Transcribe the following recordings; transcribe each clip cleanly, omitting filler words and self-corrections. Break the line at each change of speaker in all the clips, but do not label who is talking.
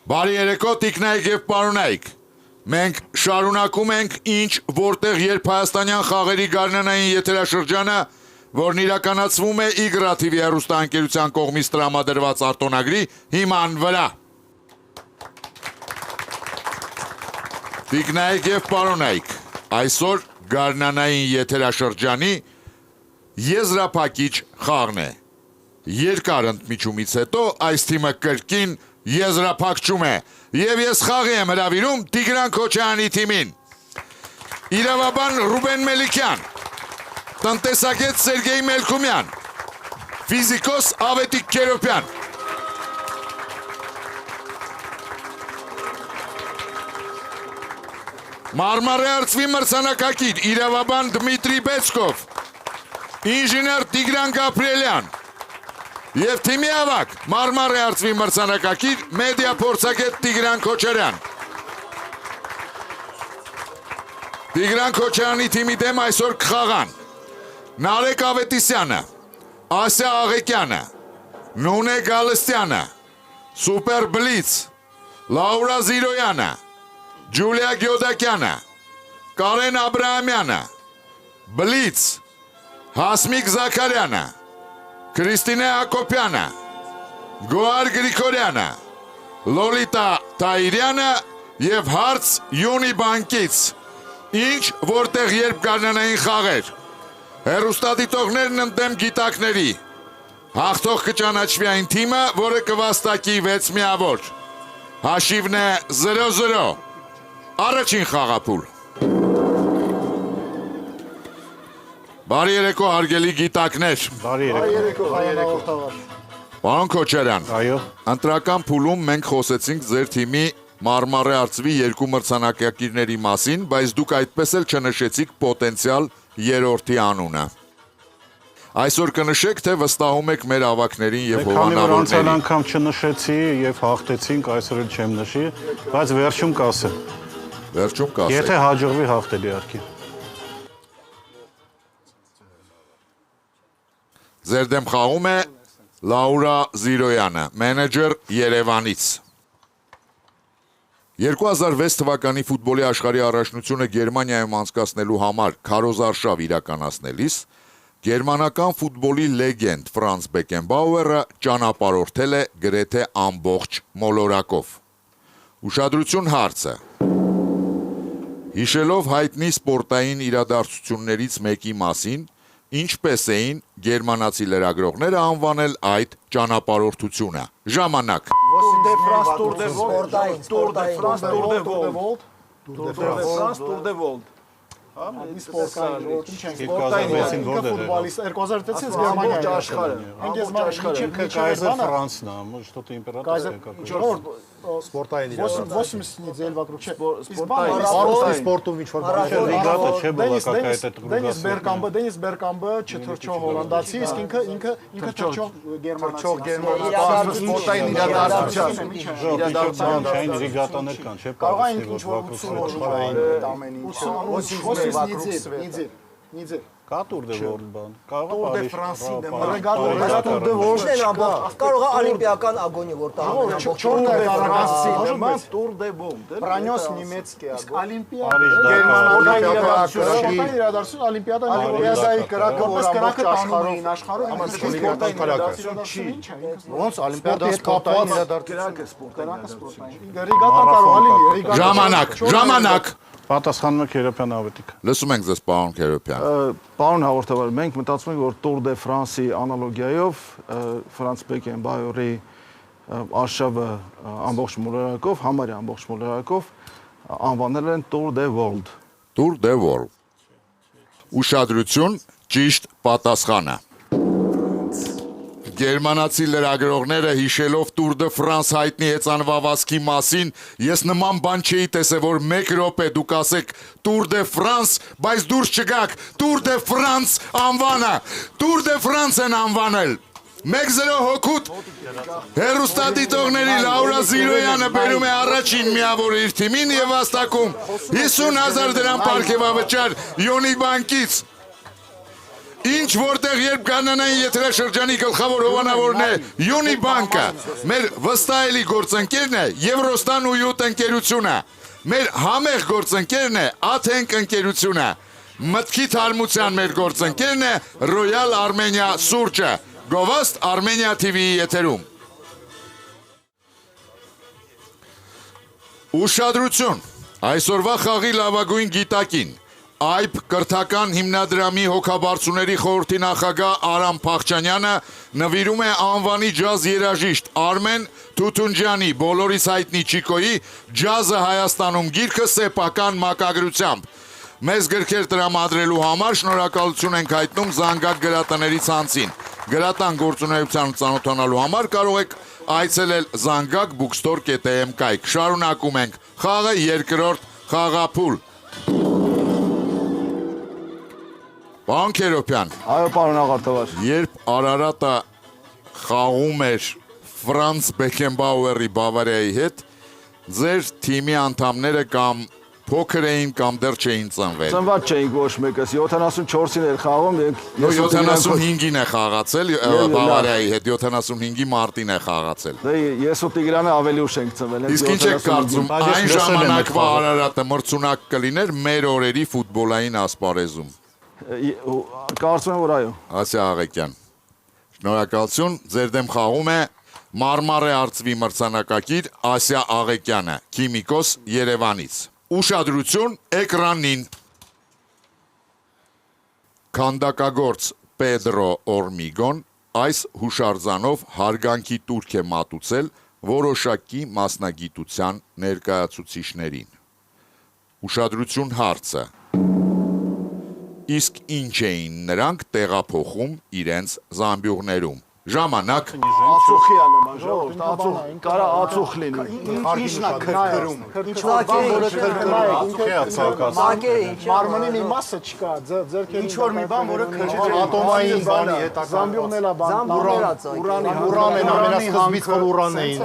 Բարի երեկո, տիկնայք եւ պարոնայք։ Մենք շարունակում ենք ինչ որտեղ երբ հայաստանյան խաղերի գարնանային եթերաշրջանը, որն իրականացվում է Իգրա TV հեռուստաընկերության կողմից տրամադրված արտոնագրի հիման վրա։ Տիկնայք եւ պարոնայք, այսօր գարնանային եթերաշրջանի եզրափակիչ խաղն է։ Երկար ընդմիջումից հետո այս թիմը կրկին եզրափակում է եւ ես խաղի եմ հրավիրում Տիգրան Քոչարյանի թիմին։ Իրավաբան Ռուբեն Մելիքյան, տնտեսագետ Սերգեյ Մելքումյան, ֆիզիկոս Ավետիք Քերոպյան։ Մարմարե արծվի մրցանակակիր իրավաբան Դմիտրի Բեցկով, ինժեներ Տիգրան Գաբրիելյան եւ թիմի ավակ Մարմարե արծվի մրցանակակիր մեդիա փորձագետ Տիգրան Քոչարյան։ Տիգրան Քոչարյանի թիմի դեմ այսօր կխաղան Նարեկ Ավետիսյանը, Ասիա Աղեկյանը, Նունե Գալստյանը, Սուպեր Բլից, Լաուրա Զիրոյանը, Ջուլիա Գյոդակյանը, Կարեն Աբրահամյանը, Բլից, Հասմիկ Զաքարյանը, Քրիստինե Հակոբյանը, Գոհար Գրիգորյանը, Լոլիտա Տայիրյանը եւ հարց Յունի բանկից։ Ինչ որտեղ երբ գարնանային խաղեր։ Հեռուստադիտողներն ընդդեմ գիտակների։ Հաղթող կճանաչվի այն թիմը, որը կվաստակի 6 միավոր։ Հաշիվն է 0-0։ Առաջին խաղափուլ։ Բարի երեկո հարգելի գիտակներ։
Բարի երեկո։
Պարոն Քոչարյան,
Այո։
ընտրական փուլում մենք խոսեցինք ձեր թիմի Մարմարե արծվի 2 մրցանակակիրների մասին, բայց դուք այդպես էլ չնշեցիք պոտենցիալ երրորդի անունը։ Այսօր կնշեք, թե վստահում եք մեր ավակներին եւ հովանավորներին։
Անցյալ անգամ չնշեցի եւ հաղթեցինք, այսօր էլ չեմ նշի, բայց վերջում կասեմ։
Վերջում կասեք։
Եթե հաջողվի հաղթել իհարկե։
Ձեր դեմ խաղում է Լաուրա Զիրոյանը, մենեջեր Երևանից։ 2006 թվականի ֆուտբոլի աշխարհի առաջնությունը Գերմանիայում անցկացնելու համար քարոզարշավ իրականացնելիս գերմանական ֆուտբոլի լեգենդ Ֆրանց Բեկենբաուերը ճանապարհորդել է գրեթե ամբողջ մոլորակով։ Ուշադրություն հարցը։ Հիշելով հայտնի սպորտային իրադարձություններից մեկի մասին, ինչպես էին գերմանացի լրագրողները անվանել այդ ճանապարհորդությունը։ Ժամանակ։
Спортային
իրադարձություն։ 80 недель вокруг
Спортում ինչ որ
Դենիս Բերկամբը չթռչող հոլանդացի, իսկ ինքը թռչող
գերմանացի սպորտային
իրադարձության ռեգատաներ կան, չէ՞։
կարող է ինչ որ 80 недель
Կա Tour de World բան։
Tour de France-ի դեմ
կարող է օլիմպիական ագոնի որ տահը
Tour de World
Պրանյոս նիմեցկի
Օլիմպիադայի կրակը որ ամբողջ աշխարհում ոնց օլիմպիադա սպորտային իրադարձություն
Ժամանակ։
Պատասխանում եք Քերոպյան Ավետիք։
Լսում ենք ձեզ, պարոն Քերոպյան։
Պարոն հաղորդավար, մենք մտածում ենք, որ Tour de France-ի անալոգիայով Ֆրանց Բեկենբաուերի արշավը ամբողջ մոլորակով, համարյա ամբողջ մոլորակով անվանել են Tour de World։
Tour de World։ Ուշադրություն, ճիշտ պատասխանը։ Գերմանացի լրագրողները հիշելով Tour de France հայտնի հեծանվավազքի մասին, ես նման բան չէի տեսել, որ 1 րոպե դուք ասեք Tour de France, բայց դուրս չգաք Tour de France անվանը, Tour de France են անվանել։ 1-0 հոգուտ հեռուստադիտողների Լաուրա Զիրոյանը բերում է առաջին միավորը իր թիմին եւ վաստակում 50,000 դրամ պարգևավճար Յոնի բանկից։ Ինչ որտեղ երբ կանանային եթերաշրջանի գլխավոր հովանավորն է Յունիբանկը, մեր վստահելի գործընկերն է Եվրոստան ու յուտ ընկերությունը, մեր համեղ գործընկերն է Աթենք ընկերությունը, մտքի թարմության մեր գործընկերն է Royal Armenia սուրճը, Գովաստ Armenia TV-ի եթերում։ Ուշադրություն, այսօրվա խաղի լավագույն գիտակին, Այբ կրթական հիմնադրամի հոգաբարձուների խորհրդի նախագահ Արամ Փախչանյանը նվիրում է անվանի ջազ երաժիշտ Արմեն Թութունջյանի բոլորիս հայտնի Չիկոյի ջազը Հայաստանում գիրքը սեփական մակագրությամբ։ Մեզ գրքեր տրամադրելու համար շնորհակալություն ենք հայտնում Զանգակ գրատների ցանցին։ Գրատան գործունեության ծանոթանալու համար կարող եք այցելել zangak.bookstore.am կայք։ Շարունակում ենք խաղը երկրորդ խաղափուլ։ Պարոն Քերոբյան,
Այո, պարոն Աղարտավար։
երբ Արարատը խաղում էր Ֆրանց Բեքենբաուերի Բավարիայի հետ, ձեր թիմի անդամները կամ փոքր էին կամ դեռ չէին ծնվել։
Ծնված չէինք ոչ մեկս, 74-ին էր խաղում,
75-ին է խաղացել Բավարիայի հետ, 75-ի մարտին է խաղացել։
Դե ես ու Տիգրանը ավելի ուշ ենք ծնվել։
Իսկ ինչ եք կարծում, այն ժամանակվա Արարատը մրցունակ կլիներ մեր օրերի ֆուտբոլային ասպարեզում։
Կարծում եմ, որ այո։
Ասիա Աղեկյան, շնորհակալություն, ձեր դեմ խաղում է Մարմարե արծվի մրցանակակիր Ասիա Աղեկյանը, քիմիկոս Երևանից։ Ուշադրություն էկրանին։ Քանդակագործ Պեդրո Օրմիգոն այս հուշարձանով հարգանքի տուրք է մատուցել որոշակի մասնագիտության ներկայացուցիչներին։ Ուշադրություն հարցը։ Իսկ ինչ էին նրանք տեղափոխում իրենց զամբյուղներում։ Ժամանակ
Ածուխի է նման, ժողովուրդ, կարա ածուխ լինի։
Ինչն է քրքրում։
Ինչ որ
Մարմնի մի մասը չկա, ձերքերի
Ինչ որ մի բան, որը քրքրում ատոմային բանի հետաքրքրում։
Զամբյուղն էլա բան։
Ուրանն ամենասկզբից որ ուրանն էին։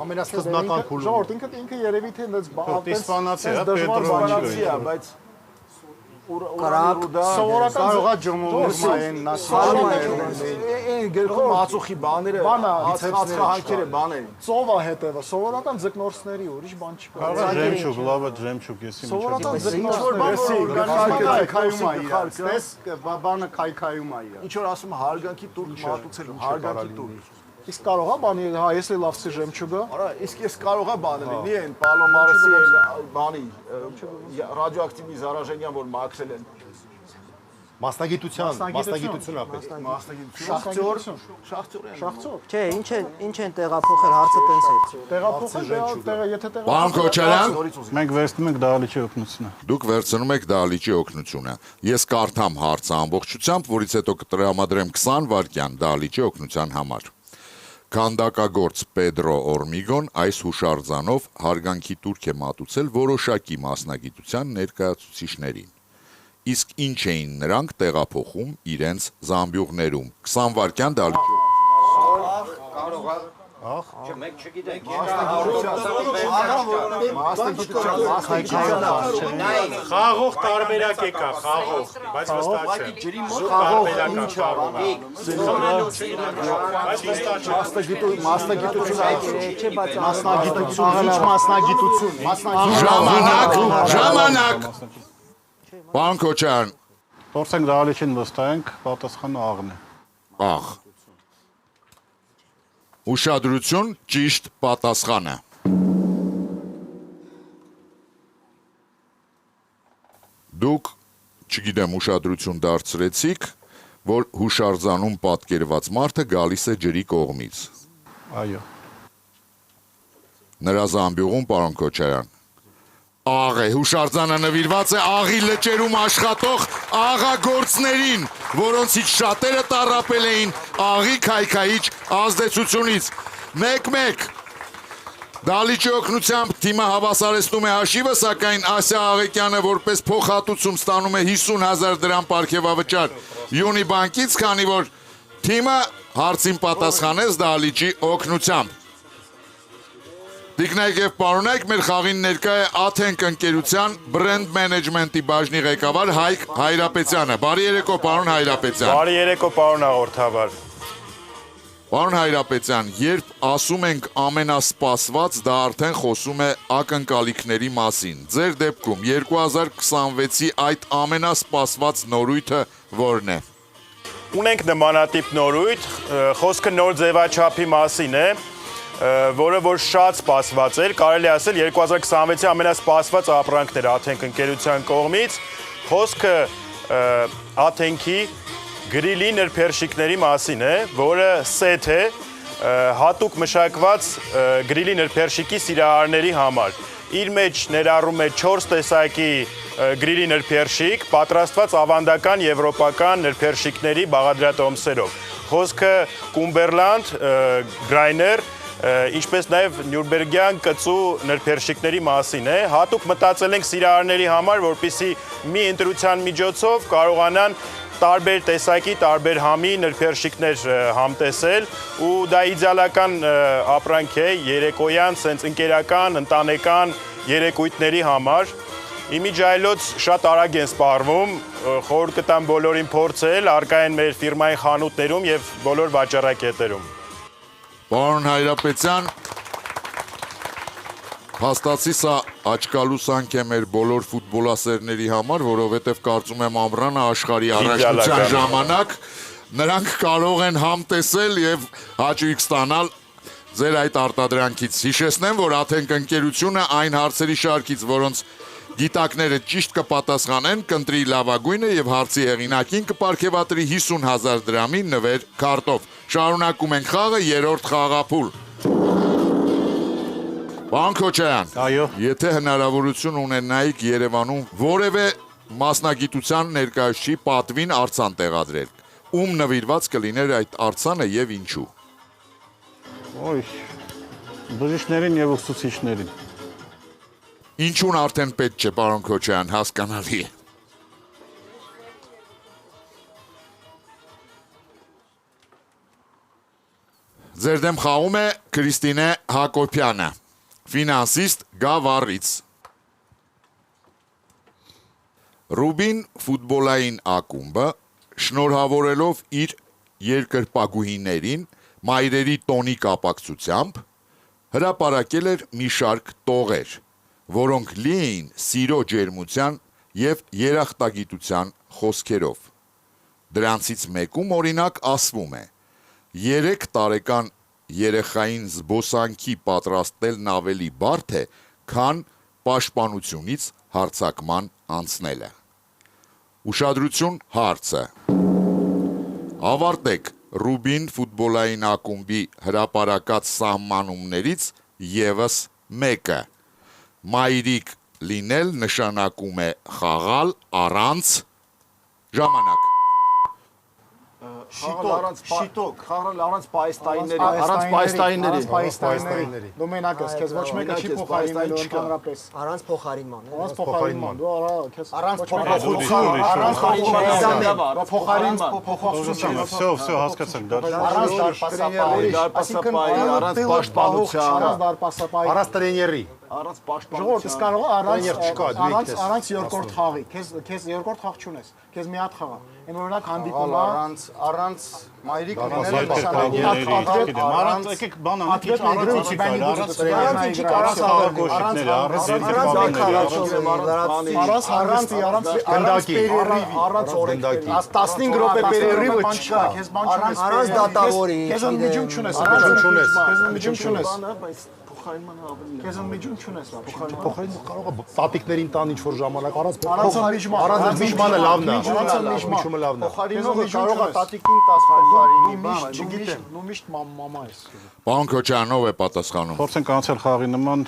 Ամենասկզբնական փուլը։
Ժողովուրդ ինքը երևի թե այնպես
Իսպանացի է,
դժվար
Պետրո
բանացի է,
բայց
սովորական
Կարողա ջրմուղային
այն գրքում ածուխի բաները, ածխահանքերը բաներ։
ծովա հետևը, սովորական ձկնորսների ուրիշ բան չկա։
Կարողա ժեմչուկ, լավը ժեմչուկ, եսի
Սովորական
բանը քայքայում է իր։
Ինչ որ ասում հարգանքի տուրք մատուցելու, հարգանքի տուրք։
Իսկ կարողա բանի, հա, ես լավ սի ժեմչուգը։
Արա, իսկ ես կարողա բանը լինի այն Պալոմարսի բանի ռադիոակտիվ զարաժենյան, որ մաքրել են։
Մասնագիտություն է պետք։
Շախծոր։
Չէ, ինչ են տեղափոխել, հարցը տենց է։
Տեղափոխել, եթե
Պարոն Քոչարյան,
Մենք վերցնում ենք դահլիճի օգնությունը։
դուք վերցնում եք դահլիճի օգնությունը։ Ես կարդամ հարցը ամբողջությամբ, որից հետո կտրամադրեմ 20 վայրկյան դահլիճի օգնության համար։ Քանդակագործ Պեդրո Օրմիգոն այս հուշարձանով հարգանքի տուրք է մատուցել որոշակի մասնագիտության ներկայացուցիչներին։ Իսկ ինչ էին նրանք տեղափոխում իրենց զամբյուղներում։ 20 վայրկյան դահլիճ։
Խաղող տարբերակ է կա, խաղող, բայց վստահ չէ։ Տարբերակ է խաղողը։ Բայց վստահ չէ։
Ժամանակ։ Պարոն Քոչարյան,
Փորձենք դահլիճին վստահենք, պատասխանը աղն է։
աղ։ Ուշադրություն, ճիշտ պատասխանը։ Դուք, չգիտեմ, ուշադրություն դարձրեցիք, որ հուշարձանում պատկերված մարդը գալիս է ջրի կողմից։
Այո։
Նրա զամբյուղում, պարոն Քոչարյան, աղ է, հուշարձանը նվիրված է աղի լճերում աշխատող աղագործներին, որոնցից շատերը տառապել էին աղի քայքայիչ ազդեցությունից։ Մեկ-մեկ, դահլիճի օգնությամբ թիմը հավասարեցնում է հաշիվը, սակայն Ասիա Աղեկյանը որպես փոխհատուցում ստանում է 50,000 դրամ պարգևավճար Յունիբանկից, քանի որ թիմը հարցին պատասխանեց դահլիճի օգնությամբ։ Տիկնայք եւ պարոնայք, մեր խաղին ներկա է Աթենք ընկերության բրենդ մենեջմենտի բաժնի ղեկավար Հայկ Հայրապետյանը։ Բարի երեկո, պարոն Հայրապետյան։
Բարի երեկո, պարոն հաղորդավար։
Պարոն Հայրապետյան, երբ ասում ենք ամենասպասված, դա արդեն խոսում է ակնկալիքների մասին։ Ձեր դեպքում 2026-ի այդ ամենասպասված նորույթը որն է։
Ունենք նմանատիպ նորույթ, խոսքը նոր ձևաչափի մասին է, որը որ շատ սպասված էր, կարելի ասել 2026-ի ամենասպասված ապրանքներ Աթենք ընկերության կողմից, խոսքը Աթենքի գրիլի նրբերշիկների մասին է, որը սեթ է, հատուկ մշակված գրիլի նրբերշիկի սիրահարների համար։ Իր մեջ ներառում է 4 տեսակի գրիլի նրբերշիկ, պատրաստված ավանդական եվրոպական նրբերշիկների բաղադրատոմսերով։ Խոսքը Կումբերլանդ, Գրայներ, ինչպես նաև Նյուրնբերգյան կծու նրբերշիկների մասին է, հատուկ մտածել ենք սիրահարների համար, որպեսզի մի ընտրության միջոցով կարողանան տարբեր տեսակի, տարբեր համի նրբերշիկներ համտեսել ու դա իդեալական ապրանք է երեկոյան, սենց ընկերական, ընտանեկան երեկույթների համար։ Իմիջայլոց շատ արագ են սպառվում, խորհուրդ կտամ բոլորին փորձել, առկա են մեր ֆիրմայի խանութներում եւ բոլոր վաճառակետերում։
Պարոն Հայրապետյան, հաստացի սա աչկալուսանք է մեր բոլոր ֆուտբոլասերների համար, որովհետև կարծում եմ ամռանը աշխարհի առաջնության ժամանակ նրանք կարող են համտեսել եւ հաճույք ստանալ ձեր այդ արտադրանքից։ Հիշեցնեմ, որ Աթենք ընկերությունը այն հարցերի շարքից, որոնց գիտակները ճիշտ կպատասխանեն, կընտրի լավագույնը եւ հարցի հեղինակին կպարգեւատրի 50,000 դրամի նվեր քարտով։ Շարունակում ենք խաղը, երրորդ խաղափուլ։ Պարոն Քոչարյան,
Այո։
Եթե հնարավորություն ունենայիք Երևանում որևէ մասնագիտության ներկայացուցիչի պատվին արձան տեղադրել, ում նվիրված կլիներ այդ արձանը եւ ինչու։
Ոյ, բժիշկներին եւ ուսուցիչներին։
Ինչուն արդեն պետք չէ, պարոն Քոչարյան, հասկանալի է։ Ձեր դեմ խաղում է Քրիստինե Հակոբյանը, ֆինանսիստ Գավառից։ Ռուբին ֆուտբոլային ակումբը շնորհավորելով իր երկրպագուհիներին մայրերի տոնի կապակցությամբ հրապարակել էր մի շարք տողեր, որոնք լի էին սիրո ջերմության եւ երախտագիտության խոսքերով։ Դրանցից մեկում օրինակ ասվում է. 3 տարեկան երեխային զբոսանքի պատրաստելն ավելի բարդ է, քան պաշտպանությունից հարձակման անցնելը։ Ուշադրություն հարցը։ Ավարտեք Ռուբին ֆուտբոլային ակումբի հրապարակած սահմանումներից եւս մեկը։ Մայրիկ լինել նշանակում է խաղալ առանց ժամանակ։
Շիտոկ, խաղալ առանց պայստայինների,
Առանց պայստայինների։ Դու մենակ ես, քեզ ոչ մեկը չի փոխարինելու ընդհանրապես։
առանց փոխարինման։
Առանց փոխարինման, դու արա, քեզ
Առանց
փոխարինության։
Всё, հասկացանք, դա։
Առանց դարպասապահի,
առանց պաշտպանության,
առանց դարպասապահի,
Առանց տրեների։
առանց
ժողովուրդ,
պաշտպանության։
իսկ կարող
Տրեներ չկա, դու եք ես։
առանց երկրորդ խաղի, քեզ երկրորդ խաղ չունես, քեզ մի հատ խաղ է։ Այն օրինակ հանդիպում է,
Առանց մայրիկ
Առանց եկեք բան անենք, ինչ առանց կարելի, առանց
առանց հանգստի, առանց
գնդակի։
15 րոպե պերերիվը չկա, քեզ բան չունես,
Առանց դատավորի,
քեզ ընդմիջում չունես, քեզ ընդմիջում չունես,
Փոխարին կարող է տատիկներին տան ինչ որ ժամանակ առանց
առանց
միջմանը լավն է։
միջմանը
լավն է։
փոխարինողը կարող է տատիկին տաս փոխարինի, չգիտեմ, դու միշտ մամա ես։
Պարոն Քոչարյանով է պատասխանում։
Փորձենք անցել խաղի նման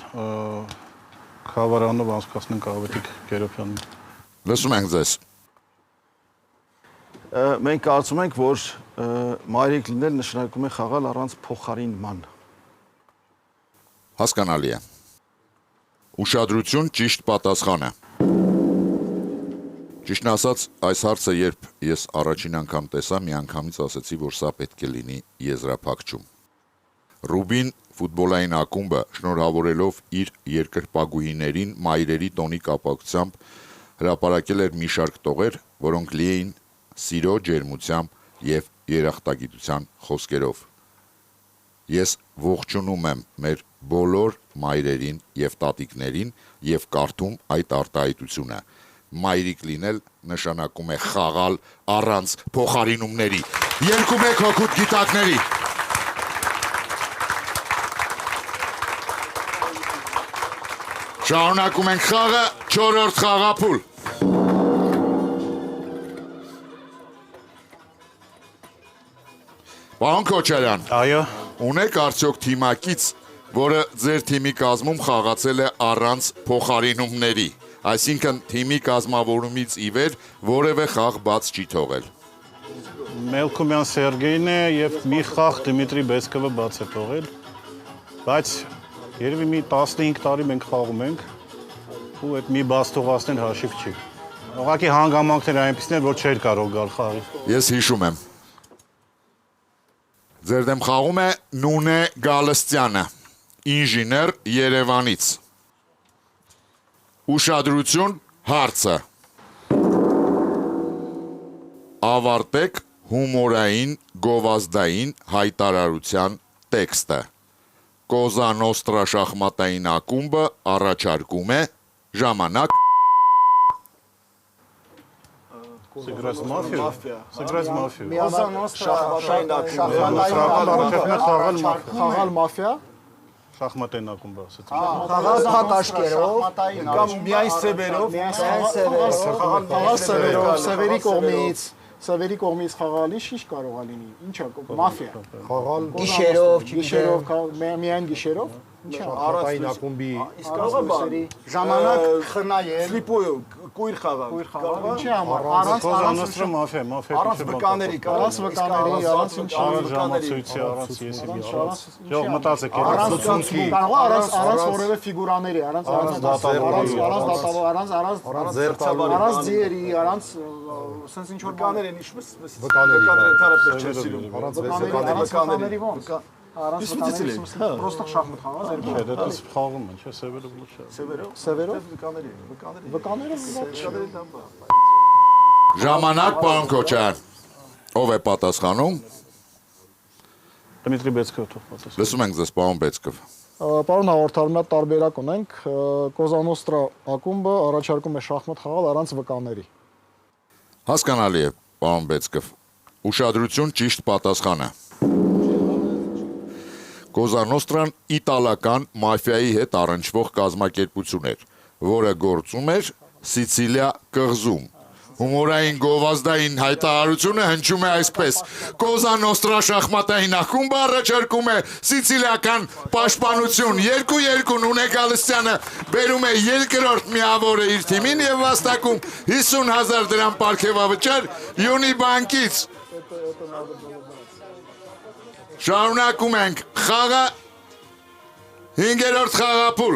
խաղարանով անցկացնենք Ավետիք Գերոբյանին։
Լսում ենք ձեզ։
Մենք կարծում ենք, որ մայրիկ լինել նշանակում է խաղալ առանց փոխարինման։
Հասկանալի է։ Ուշադրություն, ճիշտ պատասխանը։ Ճիշտն ասած, այս հարցը երբ ես առաջին անգամ տեսա, մի անգամից ասեցի, որ սա պետք է լինի եզրափակչում։ Ռուբին ֆուտբոլային ակումբը շնորհավորելով իր երկրպագուհիներին մայրերի տոնի կապակցությամբ հրապարակել էր մի շարք տողեր, որոնք լի էին սիրո, ջերմությամբ եւ երախտագիտության խոսքերով։ Ես ողջունում եմ մեր բոլոր մայրերին եւ տատիկներին եւ կարդում այդ արտահայտությունը։ Մայրիկ լինել նշանակում է խաղալ առանց փոխարինումների։ 2-1 հոգուտ գիտակների։ Շարունակում ենք խաղը, 4-րդ խաղափուլ։ Պարոն Քոչարյան,
Այո,
ունեք արդյոք թիմակից, որը ձեր թիմի կազմում խաղացել է առանց փոխարինումների, այսինքն թիմի կազմավորումից ի վեր որևէ խաղ բաց չի թողել։
Մելքումյան Սերգեյն է եւ մի խաղ Դիմիտրի Բեսկովը բաց է թողել, բայց երևի մի 15 տարի մենք խաղում ենք ու այդ մի բաց թողածն հաշիվ չի։ Ուղղակի հանգամանքներ այնպեսին են, որ չէր կարող գալ խաղի։
Ես հիշում եմ։ Ձեր դեմ խաղում է Նունե Գալստյանը, ինժեներ Երևանից։ Ուշադրություն, հարցը։ Ավարտեք հումորային գովազդային հայտարարության տեքստը։ Կոզա Նոստրա շախմատային ակումբը առաջարկում է ժամանակ։
Սգրած մաֆիա։ Սգրած մաֆիա։
Խաղալ մաֆիա։
Շախմատային ակումբը ասեցի։
Խաղալ հատաշկերով կամ միայն սևերով,
Խաղալ սևերով, Սևերի կողմից խաղալ ինչ կարող է լինի։ Ինչա մաֆիա։ Խաղալ
գիշերով,
միայն գիշերով։ Ինչա
Շախմատային ակումբի
իսկ կարող է բան
ժամանակ խնայել։
ֆլիպոյով կույր խաղալ։
Ինչի համար
Կոզանոստրը մաֆիա
Առանց վկաների կարող։
Առանց վկաների, առանց ինչ
առանց ժամացույցի, առանց եսի մի առանց։ Յող մտածեք,
առանց
լուսունքի,
կարող առանց որևէ ֆիգուրաների, առանց ձիերի, առանց sense ինչ որ
Վկաներ են իշում,
Վկաների,
ընդհանրապես չեն սիրում։
առանց
վկաների ոնց։ Առանց վկաների, պրոստը շախմատ խաղալ երկու։
չէ, դա խաղում են, չէ, սևերը լուշ է։
Սևերով
Վկաների։
Ժամանակ, պարոն Քոչարյան։ Ով է պատասխանում։
Դմիտրի Բեցկովը թող պատասխան։
Լսում ենք ձեզ, պարոն Բեցկով։
Պարոն հաղորդարում մի հատ տարբերակ ունենք, Կոզանոստրա ակումբը առաջարկում է շախմատ խաղալ առանց վկաների։
Հասկանալի է, պարոն Բեցկով։ Ուշադրություն, ճիշտ պատասխանը։ Կոզա Նոստրան իտալական մաֆիայի հետ առնչվող կազմակերպություն էր, որը գործում էր Սիցիլիա կղզում։ Հումորային գովազդային հայտարարությունը հնչում է այսպես. Կոզա Նոստրա շախմատային ակումբը առաջարկում է սիցիլիական պաշտպանություն 2-2 Նունե Գալստյանը բերում է երկրորդ միավորը իր թիմին եւ վաստակում 50,000 դրամ պարգևավճար Յունիբանկից։ Շարունակում ենք խաղը 5-րդ խաղափուլ։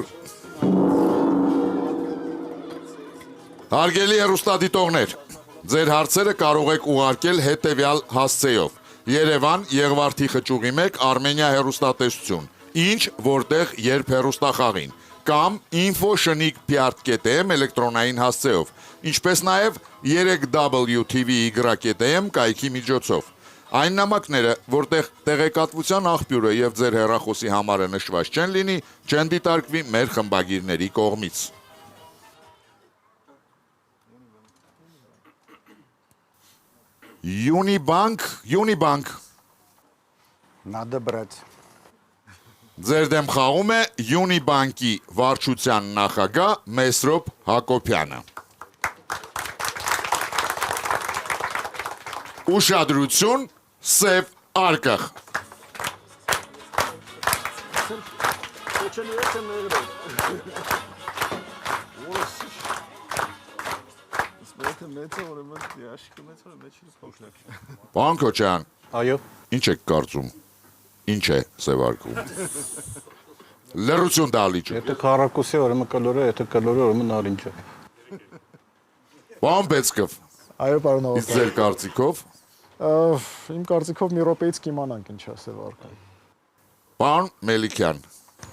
Հարգելի հեռուստադիտողներ, ձեր հարցերը կարող եք ուղարկել հետևյալ հասցեով. Երևան, Եղվարդի խճուղի 1, Արմենիա հեռուստատեսություն, ինչ, որտեղ, երբ հեռուստախաղին, կամ info@shnik.pr.am էլեկտրոնային հասցեով, ինչպես նաև 3WTV-Y.am կայքի միջոցով։ Այն նամակները, որտեղ տեղեկատվության աղբյուրը եւ ձեր հեռախոսի համարը նշված չեն լինի, չեն դիտարկվի մեր խմբագիրների կողմից։ Յունիբանկ։
Надо брать.
Ձեր դեմ խաղում է Յունիբանկի վարչության նախագահ Մեսրոպ Հակոբյանը։ Ուշադրություն, սև արկղ։ Պարոն Քոչարյան,
Այո։
ինչ եք կարծում։ Ինչ է սև արկղում։ Լռություն դալիճ։
Եթե քառակուսի ուրեմն կլոր է, եթե կլոր է, ուրեմն նարինջ է։
Պարոն Բեցկով,
Այո, պարոն
իսկ ձեր կարծիքով։
Իմ կարծիքով մի րոպեից կիմանանք ինչա սև արկղը։
Պարոն Մելիքյան,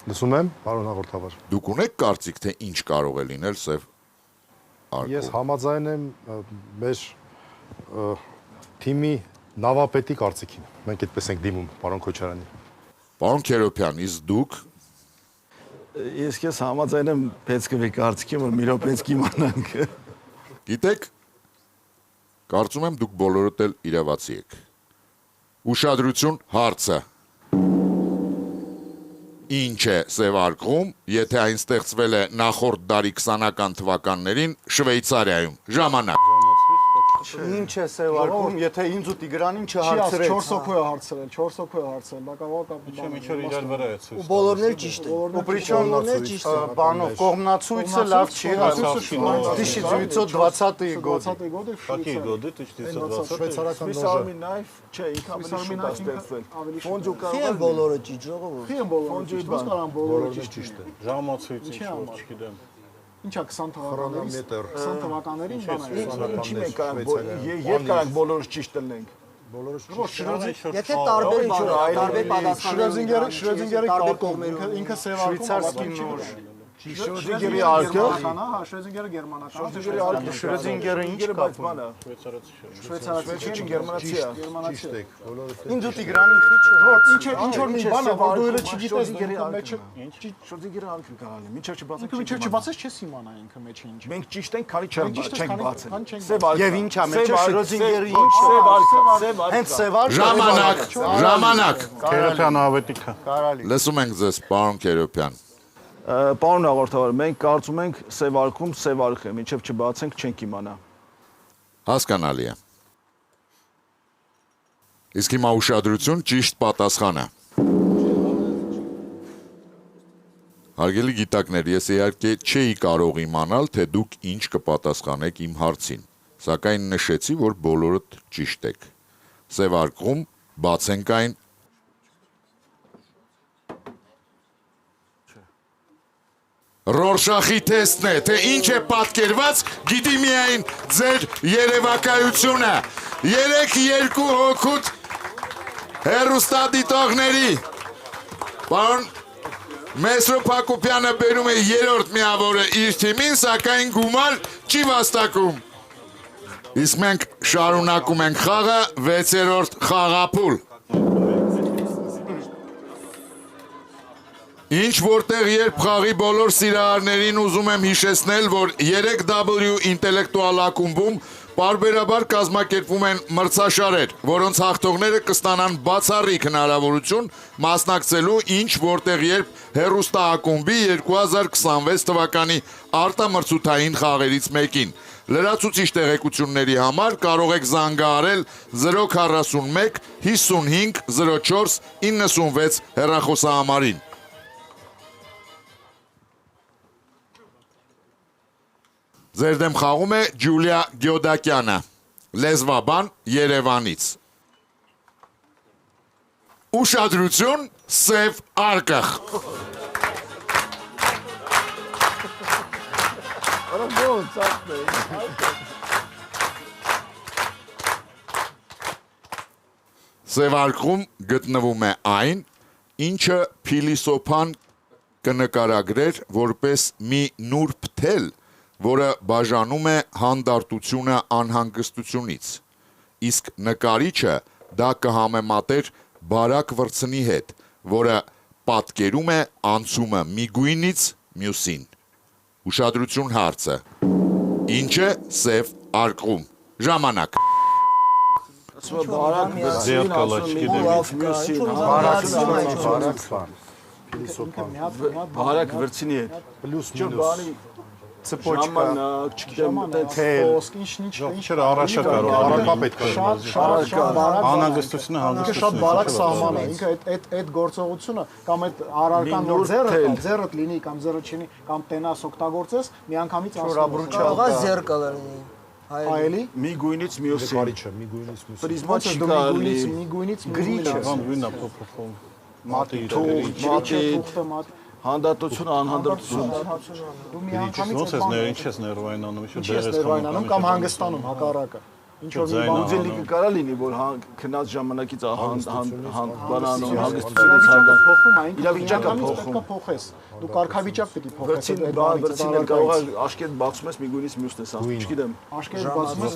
Լսում եմ, պարոն հաղորդավար։
դուք ունեք կարծիք, թե ինչ կարող է լինել սև արկում։
Ես համաձայն եմ մեր թիմի նավապետի կարծիքին։ Մենք այդպես ենք դիմում պարոն Քոչարյանի։
Պարոն Քերոփյան, իսկ դուք
Ես քեզ համաձայն եմ Պեցկովի կարծիքին, որ մի րոպե կիմանանք։
գիտեք, կարծում եմ դուք բոլորդ էլ իրավացի եք։ Ուշադրություն հարցը։ Ինչ է սև արկղում, եթե այն ստեղծվել է նախորդ դարի 20-ական թվականներին Շվեյցարիայում։ Ժամանակ։
Ինչ է սևառում, եթե ինձ ու Տիգրանին
Չի ասում
չհարցրեց։
4 հոգու է հարցրել, 4 հոգու է հարցրել, դա կարող է
Միջեր իրար վրա է ցույց։
Բոլորներ ճիշտ են։ Ու причем բանով կողմնացույցը լավ չի հասնում։ 1920 год։
20-ի годы
Какие годы? 1920.
Շվեյցարական
Սվիսարմի նայվ, չէ, ինքը ավելի շուտ է ստեղծվել։ Ֆոնդու
Խի
կարող
են
է
բոլորը ճիշտ ժողովուրդ։ Խի են բոլորը ճիշտ, ո՞նց կարան բոլորը ճիշտ լինեն։
Ժամացույց ինչ որ չգիտեմ։
Ինչա 20 թվականներին 20 թվականներին բան է։
Ինչի մենք կարող բոլորս ճիշտ լինենք։
Եթե տարբեր տարբեր պատասխաններ Շրոդինգերի կարգով ինքը սևարկում նոր
Շրոդինգերի արկը,
հա Շրոդինգերը գերմանական
Շրոդինգերը ինչ բայց բանա։
շվեյցարացի
Գերմանացի է։
գերմանացի
Ճիշտ եք, բոլորը
Ինձ ու Տիգրանին խիչ։
ինչ որ մի բան է որ դու էլ չգիտես ինքը մեջը
Շրոդինգերի արկը կարելի։ Միջև չբացեք։
ինքը միջև չբացես չես իմանա ինքը մեջը ինչ
Մենք ճիշտ ենք, քանի չենք բացել։
Սև
Եվ ինչ է մեջը Շրոդինգերի ինչ սև արկը։ Հենց սև արկը։
Ժամանակ, ժամանակ։
Քերոփյան ավետիքը։
Լսում ենք ձեզ, պարոն Քերոփյան։
Պարոն հաղորդավար, մենք կարծում ենք սև արկում սև արկղ է, մինչև չբացենք չենք իմանա։
Հասկանալի է։ Իսկ հիմա ուշադրություն, ճիշտ պատասխանը։ Հարգելի գիտակներ, ես իհարկե չէի կարող իմանալ, թե դուք ինչ կպատասխանեք իմ հարցին, սակայն նշեցի, որ բոլորդ ճիշտ եք։ Սև արկղում բացենք այն Ռորշախի թեստն է, թե ինչ է պատկերված, գիտի միայն ձեր երևակայությունը։ 3-2 հոգուտ հեռուստադիտողների։ Պարոն Մեսրոպ Հակոբյանը բերում է 3-րդ միավորը իր թիմին, սակայն գումար չի վաստակում։ Իսկ մենք շարունակում ենք խաղը 6-րդ խաղափուլ։ Ինչ որտեղ երբ խաղի բոլոր սիրահարներին ուզում եմ հիշեցնել, որ 3W ինտելեկտուալ ակումբում պարբերաբար կազմակերպվում են մրցաշարեր, որոնց հաղթողները կստանան բացառիկ հնարավորություն մասնակցելու ինչ որտեղ երբ հեռուստա ակումբի 2026 թվականի արտամրցութային խաղերից մեկին։ Լրացուցիչ տեղեկությունների համար կարող եք զանգահարել 041 55 04 96 հեռախոսահամարին։ Ձեր դեմ խաղում է Ջուլիա Գյոդակյանը, լեզվաբան Երևանից։ Ուշադրություն, սև արկղ։ Սև արկղում գտնվում է այն, ինչը փիլիսոփան կնկարագրեր որպես մի նուրբ թել, որը բաժանում է հանդարտությունը անհանգստությունից, իսկ նկարիչը դա կհամեմատեր բարակ վրձնի հետ, որը պատկերում է անցումը միգույնից մյուսին։ Ուշադրություն հարցը։ Ինչ է սև արկղում։ Ժամանակ։
Բարակ վրձինի հետ։
պլյուս մինուս
Ցպոչկա, չգիտեմ,
Չէ, առաջա կարող։
Առարկա պետք է
շատ բարակ
Անհանգստությունը
ինքը շատ բարակ սահման է, ինքը այդ գործողությունը կամ այդ առարկան որ ձեռդ լինի կամ ձեռը չլինի կամ տենաս օգտագործես, միանգամից
Չորաբրուչա
Зеркало լինի։
հայելի
Մի գույնից մյուսին։
կարիչը միգույնից մյուս
Պրիզմա չի
դու
կարելի։
միգույնից
Գրիչը,
Գույնա փոփոխում։
Մատի,
թուղթը
հանդարտությունը, անհանդարտությունը։
դու միանգամից
Ոնց ես ինչ ես ներվայնանում,
ինչի ես ներվայնանում կամ հանգստանում հակառակը։ ինչ որ մի բան
Բուձելիկը կարա լինի, որ քնած ժամանակից բանանում հանգստությունից
փոխում այն
իրավիճակը
պետք է փոխես։ Դու կարգավիճակ պետք է փոխես։
Վերցին կարող է աշկետ բացում ես մի գույնից մյուսն ես ասում, չգիտեմ։
Աշկերտ բացում ես։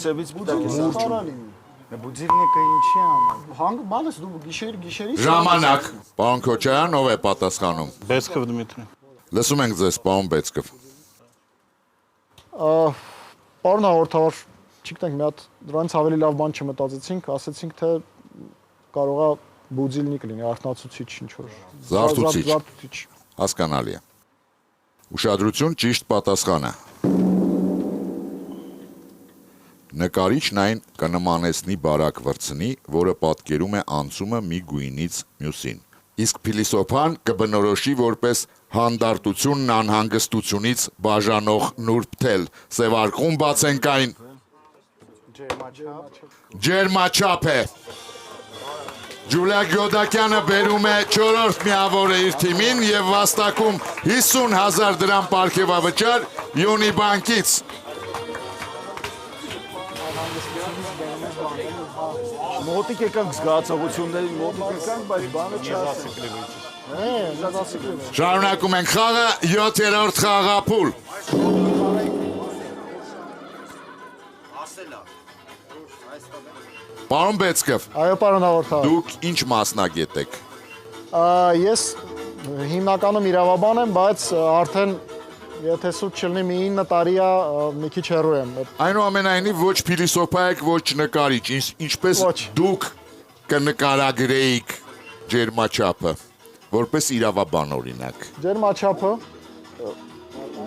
Սևից պիտակ ես ասում։
Բուձիլնիկը ինչի անում։
Հանգ մալես դու գիշերի
Ժամանակ։ Պարոն Քոչարյան, ով է պատասխանում։
Բեսկով Դմիտրի։
Լսում ենք ձեզ, պարոն Բեցկով։
Պարոն հաղորդավար, չգիտենք, մի հատ դրանից ավելի լավ բան չմտածեցինք, ասեցինք թե կարողա բուձիլնիկ լինի, արթնացուցիչ ինչ որ։
Զարթուցիչ։ Հասկանալի է։ Ուշադրություն, ճիշտ պատասխանը։ Նկարիչն այն կնմանեցնի բարակ վրձնի, որը պատկերում է անցումը մի գույնից մյուսին։ Իսկ փիլիսոփան կբնորոշի որպես հանդարտությունն անհանգստությունից բաժանող նուրբ թել։ Սևարկում բացենք այն։ Ջերմաչափ է։ Ջուլիա Գյոդակյանը բերում է 4-րդ միավորը իր թիմին եւ վաստակում 50,000 դրամ պարգևավճար Յոնի բանկից։
Մոտիկ եկանք զգացողություններին, մոտիկ եկանք, բայց բանը չասենք։
Շարունակում ենք խաղը 7-րդ խաղափուլ։ Պարոն Բեցկով,
Այո, պարոն հաղորդավար։
դուք ինչ մասնագետ եք։
Ես հիմնականում իրավաբան եմ, բայց արդեն եթե սուտ չլինի մի 9 տարի է մի քիչ հեռու եմ։
Այնուամենայնիվ ոչ փիլիսոփա եք, ոչ նկարիչ, ինչպես
Ոչ։
դուք կնկարագրեիք ջերմաչափը, որպես իրավաբան օրինակ։
Ջերմաչափը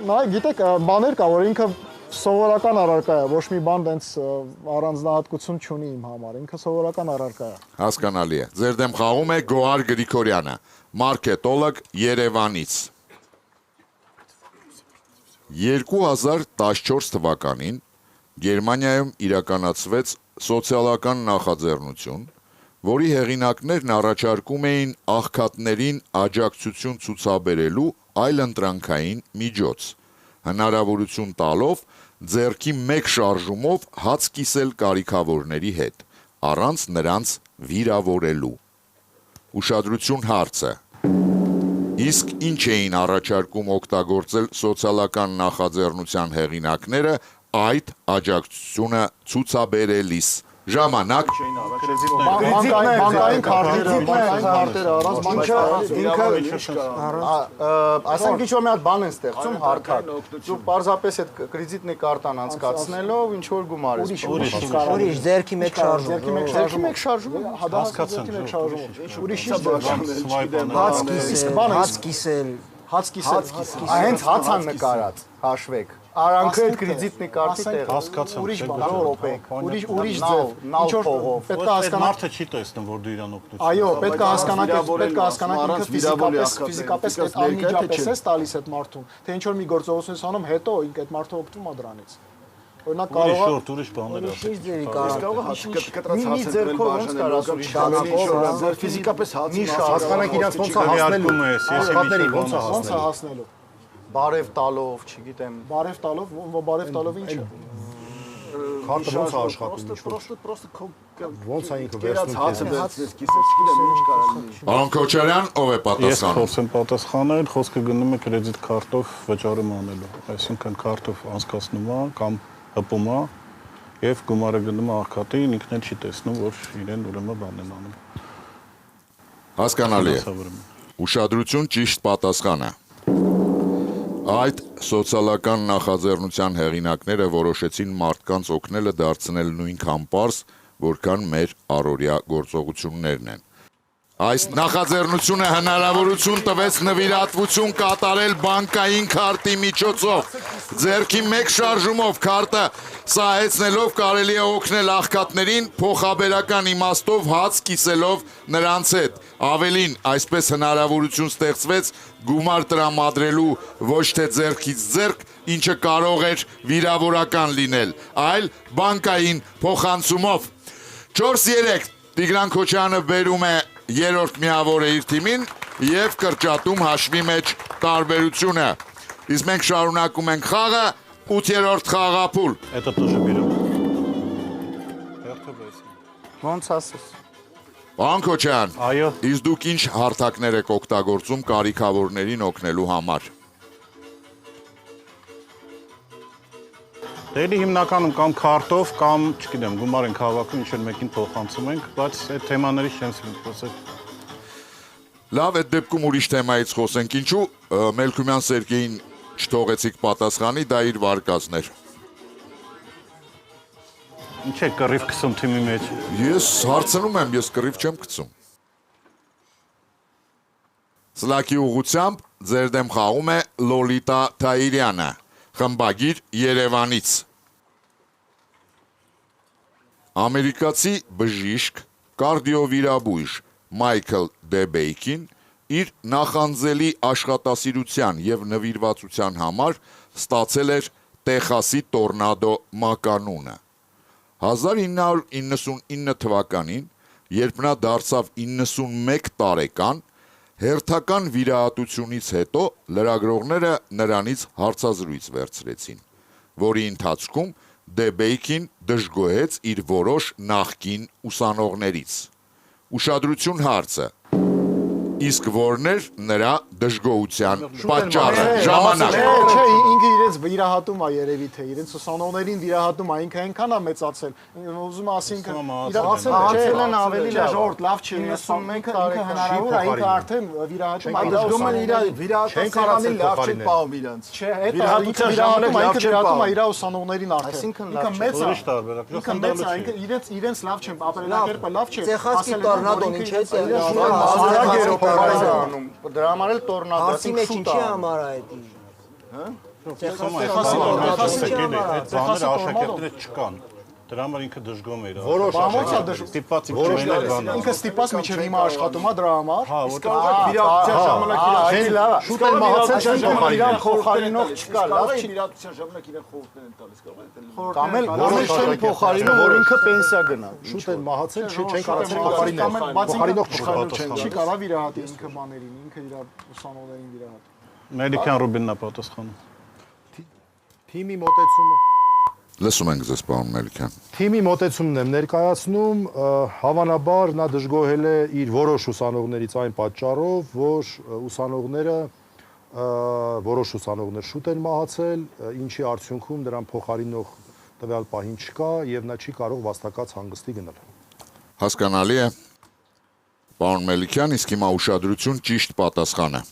նայ գիտեք բաներ կա, որ ինքը սովորական առարկա է, ոչ մի բան տենց առանձնահատկություն չունի իմ համար, ինքը սովորական առարկա է։
Հասկանալի է։ Ձեր դեմ խաղում է Գոհար Գրիգորյանը, մարքետոլոգ Երևանից։ 2014 թվականին Գերմանիայում իրականացվեց սոցիալական նախաձեռնություն, որի հեղինակներն առաջարկում էին աղքատներին աջակցություն ցուցաբերելու այլընտրանքային միջոց, հնարավորություն տալով ձեռքի մեկ շարժումով հաց կիսել կարիքավորների հետ, առանց նրանց վիրավորելու։ Ուշադրություն հարցը։ Իսկ ինչ էին առաջարկում օգտագործել սոցիալական նախաձեռնության հեղինակները այդ աջակցությունը ցուցաբերելիս։ Ժամանակ
Բանկային քարտերը առանց
ասենք ինչ որ մի հատ բան են ստեղծում հարթակ։ Դու պարզապես այդ կրեդիտնի կարտան անցկացնելով ինչ որ գումար ես։
Ուրիշ ձերքի մեկ շարժում։
Ձերքի մեկ շարժում։
Հաց կիսել։
Հենց հացան նկարած, հաշվեք։ Արանքը այդ կրեդիտնի կարտի տեղ։
Հասկացա։
Ուրիշ բան,
Ռոպեկ։
ուրիշ ձև։
Նալ փողով։
Պետք է հասկանալ։
Մարդը չի տեսնում, որ դու իրան օգնություն։
Այո, պետք է հասկանալ ինքը ֆիզիկապես այդ անմիջապես է տալիս այդ մարդուն, թե ինչ որ մի գործողություն անում, հետո ինքը այդ մարդը օգտվում է դրանից։ Օրինակ կարող է
ուրիշ բաներ ասել։
Ինչ ձերի կարող։
կտրած հաց է դրել բաժանելու, ֆիզիկապես հացի
Հասկանանք իրանց ոնց է հասնելու։
Ոնց է
ոնց է հասնելու։
բարև տալով, չգիտեմ։
Բարև տալով ինչ է։
Քարտը ոնց է աշխատում ինչ որ։ Ոնց է ինքը
կերած
վերցնում
հացը
քեզ։
վերցնես, կիսես, չգիտեմ ինչ կարող լինի։
Պարոն Քոչարյան, ով է
Ես
պատասխանում։
փորձեմ պատասխանել, խոսքը գնում է կրեդիտ քարտով վճարում անելու։ Այսինքն քարտով անցկացնում է կամ հպում է եւ գումարը գնում է աղքատին, ինքն էլ չի տեսնում, որ իրեն ուրեմն բան են անում։
Հասկանալի է։ Ուշադրություն, ճիշտ պատասխանը։ Այդ սոցիալական նախաձեռնության հեղինակները որոշեցին մարդկանց օգնելը դարձնել նույնքան պարզ, որքան մեր առօրյա գործողություններն են։ Այս նախաձեռնությունը հնարավորություն տվեց նվիրատվություն կատարել բանկային քարտի միջոցով։ Ձեռքի մեկ շարժումով քարտը սահեցնելով կարելի է օգնել աղքատներին փոխաբերական իմաստով հաց կիսելով նրանց հետ։ Ավելին, այսպես հնարավորություն ստեղծվեց գումար տրամադրելու ոչ թե ձեռքից ձեռք, ինչը կարող էր վիրավորական լինել, այլ բանկային փոխանցումով։ 4-3 Տիգրան Քոչյանը բերում է երրորդ միավորը իր թիմին եւ կրճատում հաշվի մեջ տարբերությունը։ Իսկ մենք շարունակում ենք խաղը 8-րդ խաղափուլ։
Это тоже берем.
Ոնց ասես։
Պարոն Քոչարյան,
Այո։
իսկ դուք ինչ հարթակներ եք օգտագործում կարիքավորներին օգնելու համար։
Դեպի հիմնականում կամ քարտով, կամ, չգիտեմ, գումար ենք հավաքում, ինչ-որ մեկին փոխանցում ենք, բայց այդ թեմաներից չեմ սիրում խոսել։
Լավ, այդ դեպքում ուրիշ թեմայից խոսենք, ինչու Մելքումյան Սերգեյին չթողեցիք պատասխանի, դա իր վարկածներ։
Ինչ է կռիվ գցում թիմի մեջ։
Ես հարցնում եմ, ես կռիվ չեմ գցում։ Սլակի ուղղությամբ ձեր դեմ խաղում է Լոլիտա Թայիրյանը, խմբագիր Երևանից։ Ամերիկացի բժիշկ, կարդիովիրաբույժ Մայքլ Դեբեյքին իր նախանձելի աշխատասիրության եւ նվիրվածության համար ստացել էր Տեխասի տորնադո մականունը։ 1999 թվականին, երբ նա դարձավ 91 տարեկան, հերթական վիրահատությունից հետո լրագրողները նրանից հարցազրույց վերցրեցին, որի ընթացքում Դեբեյքին դժգոհեց իր որոշ նախկին ուսանողներից։ Ուշադրություն հարցը։ Իսկ որն էր նրա դժգոհության պատճառը, ժամանակ։
Չէ, ինքը իրենց վիրահատում է երևի թե իրենց ուսանողներին վիրահատում է, ինքը այնքան է մեծացել։ Ուզում ասինք իրացել են ավելի լավ, ժողովուրդ լավ չի, 91 տարեկան հնարավոր է, ինքը արդեն վիրահատում է։
Դժգոհում են իր վիրահատականին լավ չեն պահում իրենց։
Չէ, այդ ինքը վիրահատում է իր ուսանողներին արդեն։ Ինքը մեծ է։ Ինքը մեծ է, ինքը իրենց լավ չեն, ապրելակերպը լավ չէ։
Տեխասի տորնադոն ինչ է
Դրա համար էլ տորնադո։
Արսի մեջ ինչի համար է դա։
Այդ բաները աշակերտները չկան։ Դրա համար ինքը դժգոհում է իր։
Որոշ
աշակերտներ ստիպված
ինքը ստիպած միջև հիմա աշխատում է դրա համար։
Իսկ
Վիրահատության ժամանակ իրան
շուտ էլ մահացել չեն իրան փոխարինող չկա, լավ չի։
վիրահատության ժամանակ իրան խորհուրդներ են տալիս, կարող է դա
Կամ էլ որոշ չեն փոխարինում, որ ինքը պենսիա գնա։
շուտ են մահացել, չեն կարողացել փոխարինել։
Փոխարինող չի կարա վիրահատի ինքը բաներին, ինքը իր ուսանողներին վիրահատի։
Մելիքյան Ռուբինն է պատասխանում։
Թիմի մոտեցումը
Լսում ենք ձեզ, պարոն Մելիքյան։
Թիմի մոտեցումն եմ ներկայացնում, հավանաբար նա դժգոհել է իր որոշ ուսանողներից այն պատճառով, որ որոշ ուսանողներ շուտ են մահացել, ինչի արդյունքում դրան փոխարինող տվյալ պահին չկա եւ նա չի կարող վաստակած հանգստի գնալ։
Հասկանալի է։ Պարոն Մելիքյան, իսկ հիմա ուշադրություն ճիշտ պատասխանը։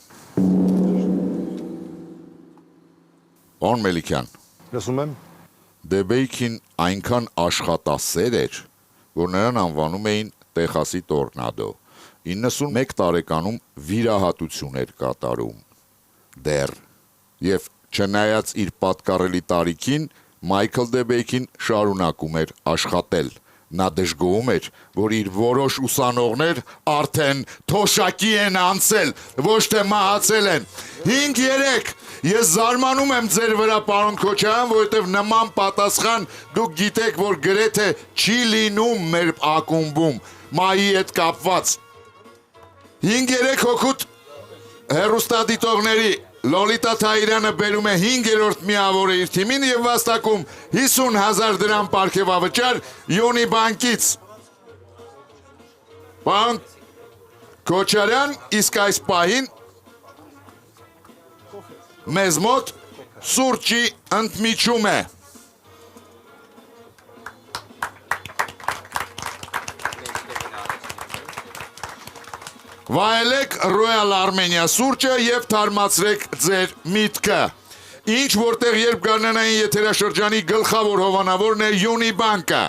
Պարոն Մելիքյան,
Լսում եմ։
Դեբեյքին այնքան աշխատասեր էր, որ նրան անվանում էին Տեխասի տորնադո։ 91 տարեկանում վիրահատություն էր կատարում։ Դեռ։ Եվ չնայած իր պատկառելի տարիքին, Մայքլ Դեբեյքին շարունակում էր աշխատել։ Նա դժգոհում էր, որ իր որոշ ուսանողներ արդեն թոշակի են անցել, ոչ թե մահացել են։ 5-3 Ես զարմանում եմ ձեր վրա, պարոն Քոչարյան, որովհետև նման պատասխան դուք գիտեք, որ գրեթե չի լինում մեր ակումբում մայի հետ կապված։ 5-3 հոգուտ հեռուստադիտողների Լոլիտա Թայիրյանը բերում է 5-րդ միավորը իր թիմին եւ վաստակում 50,000 դրամ պարգևավճար Յոնի բանկից։ Պարոն Քոչարյան, իսկ այս պահին մեզ մոտ սուրճի ընդմիջում է։ Վայելեք Royal Armenia սուրճը եւ թարմացրեք ձեր միտքը։ Ինչ որտեղ երբ գարնանային եթերաշրջանի գլխավոր հովանավորն է Յոնի բանկը։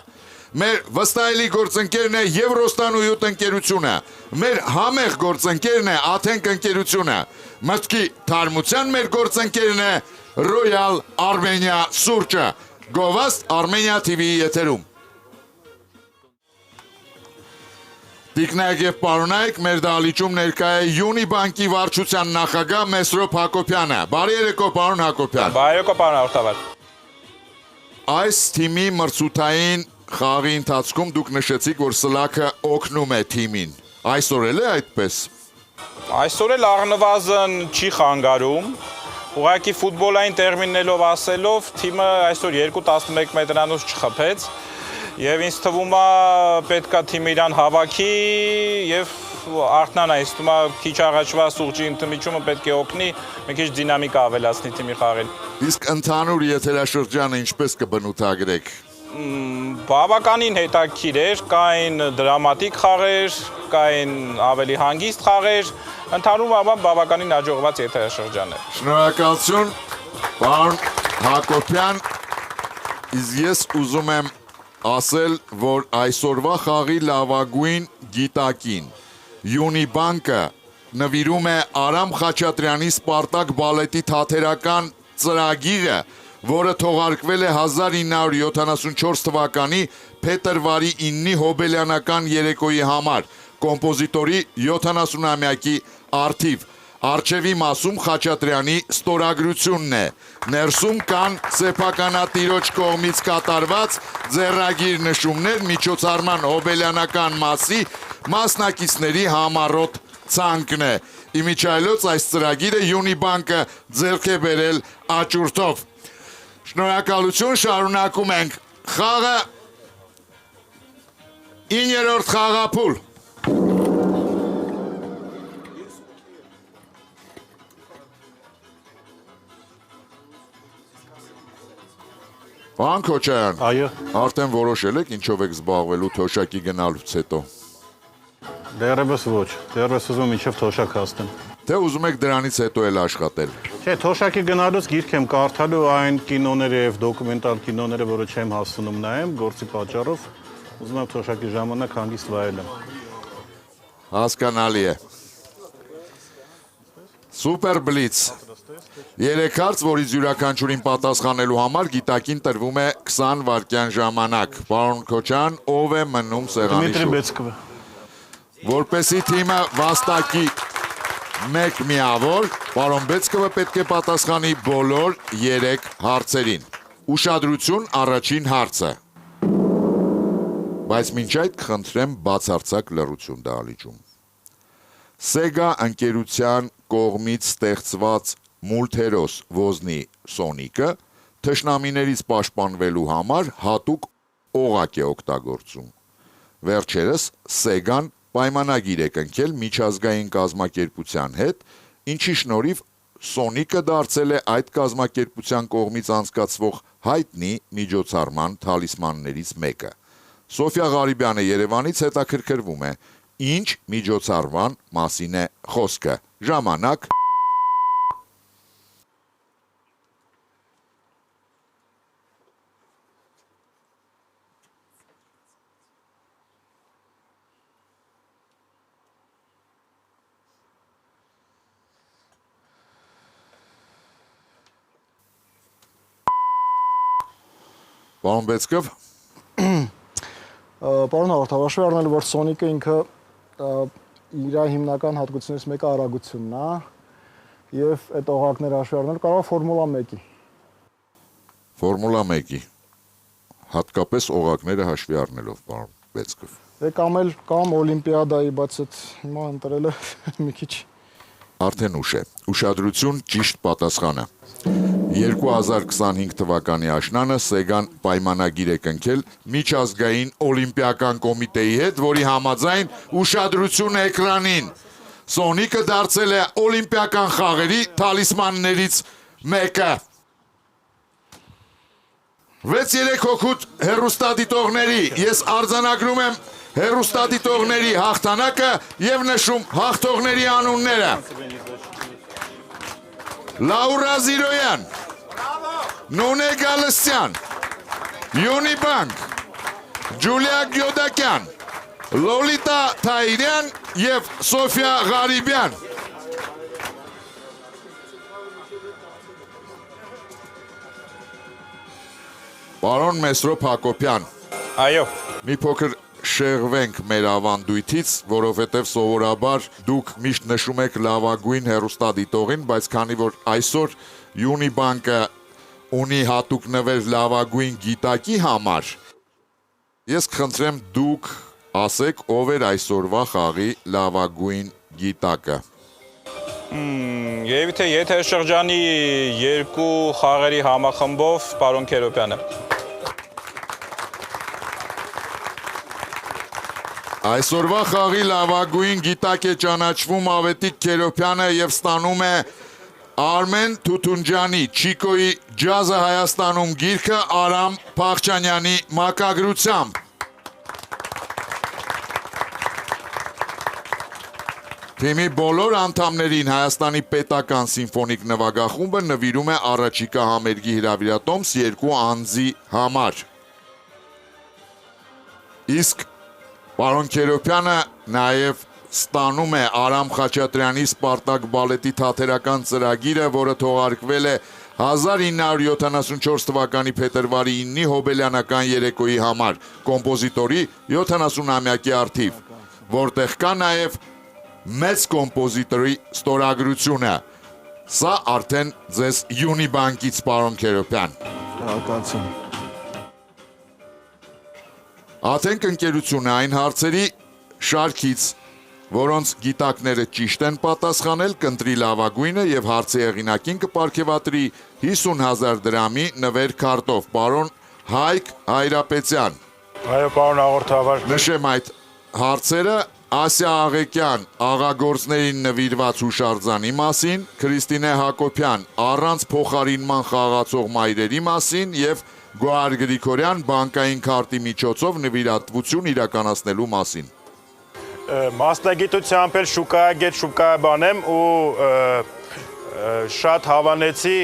Մեր վստահելի գործընկերն է Եվրոստանույութ ընկերությունը։ Մեր համեղ գործընկերն է Աթենք ընկերությունը։ Մտքի թարմության մեր գործընկերն է Royal Armenia սուրճը։ Գովաստ Armenia TV-ի եթերում։ Տիկնայք եւ պարոնայք, մեր դահլիճում ներկա է Յոնի բանկի վարչության նախագահ Մեսրոպ Հակոբյանը։ Բարի երեկո, պարոն Հակոբյան։
Բարի երեկո, պարոն Արտավար։
Այս թիմի մրցութային խաղի ընթացքում դուք նշեցիք, որ Սլաքը օգնում է թիմին։ Այսօր էլ է այդպես։
Այսօր էլ առնվազն չի խանգարում։ Ուղղակի ֆուտբոլային տերմիններով ասելով, թիմը այսօր 2-11 մետրանոց չխփեց։
Եվ ինձ թվում է պետքա թիմը իրան հավաքի եւ Արթնան այս թվում է քիչ առաջվա սուրճի ընդմիջումը պետք է օգնի, մի քիչ դինամիկա ավելացնի թիմի խաղին։
Իսկ ընդհանուր եթերաշրջանը ինչպես կբնութագրեք։
Բավականին հետաքրքիր էր, կային դրամատիկ խաղեր, կային ավելի հանգիստ խաղեր, ընդհանուր բավականին հաջողված եթերաշրջան է։
Շնորհակալություն, պարոն Հակոբյան, իսկ ես ուզում եմ ասել, որ այսօրվա խաղի լավագույն գիտակին Յունիբանկը նվիրում է Արամ Խաչատրյանի Սպարտակ բալետի թատերական ծրագիրը, որը թողարկվել է 1974 թվականի փետրվարի 9-ի հոբելյանական երեկոյի համար, կոմպոզիտորի 70-ամյակի առթիվ։ Արջևի մասում Խաչատրյանի ստորագրությունն է։ Ներսում կան սեփականատիրոջ կողմից կատարված ձեռագիր նշումներ միջոցառման հոբելյանական մասի մասնակիցների համառոտ ցանկն է։ Իմիջայլոց այս ծրագիրը Յունիբանկը ձեռք է բերել աճուրդով։ Շնորհակալություն, շարունակում ենք խաղը 9-րդ խաղափուլ։ Պարոն Քոչարյան,
Այո,
արդեն որոշել եք ինչով եք զբաղվելու թոշակի գնալուց հետո։
դեռևս ոչ, դեռևս ուզում եմ մինչև թոշակ հասնեմ։
Թե ուզում եք դրանից հետո էլ աշխատել։
Չէ, թոշակի գնալուց գիրք եմ կարդալու այն կինոները եւ դոկումենտալ կինոները, որը չեմ հասցնում նայեմ գործի պատճառով, ուզում եմ թոշակի ժամանակ հանգիստ վայելեմ։
Հասկանալի է։ Սուպեր բլից։ 3 հարց, որից յուրաքանչյուրին պատասխանելու համար գիտակին տրվում է 20 վայրկյան ժամանակ։ Պարոն Քոչարյան, ով է մնում սեղանի
Դմիտրի
շուրջ։
Բեցկովը։
Որպեսի թիմը վաստակի 1 միավոր, պարոն Բեցկովը պետք է պատասխանի բոլոր 3 հարցերին։ Ուշադրություն, առաջին հարցը։ Բայց մինչ այդ խնդրեմ բացարձակ լռություն դահլիճում։ Sega ընկերության կողմից ստեղծված մուլտհերոս ոզնի Սոնիկը թշնամիներից պաշտպանվելու համար հատուկ օղակ է օգտագործում։ Վերջերս Sega-ն պայմանագիր է կնքել միջազգային կազմակերպության հետ, ինչի շնորհիվ Սոնիկը դարձել է այդ կազմակերպության կողմից անցկացվող հայտնի միջոցառման թալիսմաններից մեկը։ Սոֆիա Ղարիբյանը Երևանից հետաքրքրվում է, ինչ միջոցառման մասին է խոսքը։ Ժամանակ։ Պարոն Բեցկով,
Պարոն Հաղորդավար, առնելու որ Սոնիկը ինքը իր հիմնական հատկություններից մեկը արագությունն է եւ այդ օղակները հաշվի առնել կարող Ֆորմուլա 1-ի։
Ֆորմուլա 1-ի հատկապես օղակները հաշվի առնելով, պարոն Բեցկով։
Դե կամ Օլիմպիադայի, բայց այդ հիմա ընտրելը մի քիչ
Արդեն ուշ է։ Ուշադրություն, ճիշտ պատասխանը։ 2025 թվականի աշնանը Sega-ն պայմանագիր է կնքել միջազգային օլիմպիական կոմիտեի հետ, որի համաձայն ուշադրություն էկրանին։ Սոնիկը դարձել է օլիմպիական խաղերի թալիսմաններից մեկը։ 6-3 հոգուտ հեռուստադիտողների ես արձանագրում եմ հեռուստադիտողների հաղթանակը եւ նշում հաղթողների անունները։ Լաուրա Զիրոյան, Նոնե Գալստյան, Յունիբանկ, Ջուլիա Գյոդակյան, Լոլիտա Թայիրյան եւ Սոֆիա Ղարիբյան։ Պարոն Մեսրոպ Հակոբյան։
Այո։
Մի փոքր շեղվենք մեր ավանդույթից, որովհետև սովորաբար դուք միշտ նշում եք լավագույն հեռուստադիտողին, բայց քանի որ այսօր Յունիբանկը ունի հատուկ նվեր լավագույն գիտակի համար, ես կխնդրեմ դուք ասեք ով էր այսօրվա խաղի լավագույն գիտակը։
Երևի թե եթերաշրջանի 2 խաղերի համախմբով պարոն Քերոպյանը։
Այսօրվա խաղի լավագույն գիտակ է ճանաչվում Ավետիք Քերոփյանը եւ ստանում է Արմեն Թութունջանի Չիկոյի ջազը Հայաստանում գիրքը Արամ Փախչանյանի մակագրությամբ։ Թիմի բոլոր անդամներին Հայաստանի պետական սիմֆոնիկ նվագախումբը նվիրում է առաջիկա համերգի հրավիրատոմս 2 անձի համար։ Իսկ պարոն Քերոփյանը նաև ստանում է Արամ Խաչատրյանի Սպարտակ բալետի թատերական ծրագիրը, որը թողարկվել է 1974 թվականի փետրվարի 9-ի Հոբելյանական երեկոյի համար կոմպոզիտորի 70-ամյակի առթիվ, որտեղ կա նաև մեծ կոմպոզիտորի ստորագրությունը։ Սա արդեն ձեզ Յունիբանկից, պարոն Քերոփյան։
Շնորհակալություն։
Աթենք ընկերությունը այն հարցերի շարքից, որոնց գիտակները ճիշտ են պատասխանել, կընտրի լավագույնը եւ հարցի հեղինակին կպարգեւատրի 50,000 դրամի նվեր քարտով։ Պարոն Հայկ Հայրապետյան։
Այո, պարոն հաղորդավար։
Նշեմ այդ հարցերը Ասիա Աղեկյան աղագործներին նվիրված հուշարձանի մասին, Քրիստինե Հակոբյան առանց փոխարինման խաղացող մայրերի մասին եւ Գոհար Գրիգորյան բանկային քարտի միջոցով նվիրատվություն իրականացնելու մասին։
Մասնագիտությամբ էլ շուկայագետ շուկայաբան եմ ու շատ հավանեցի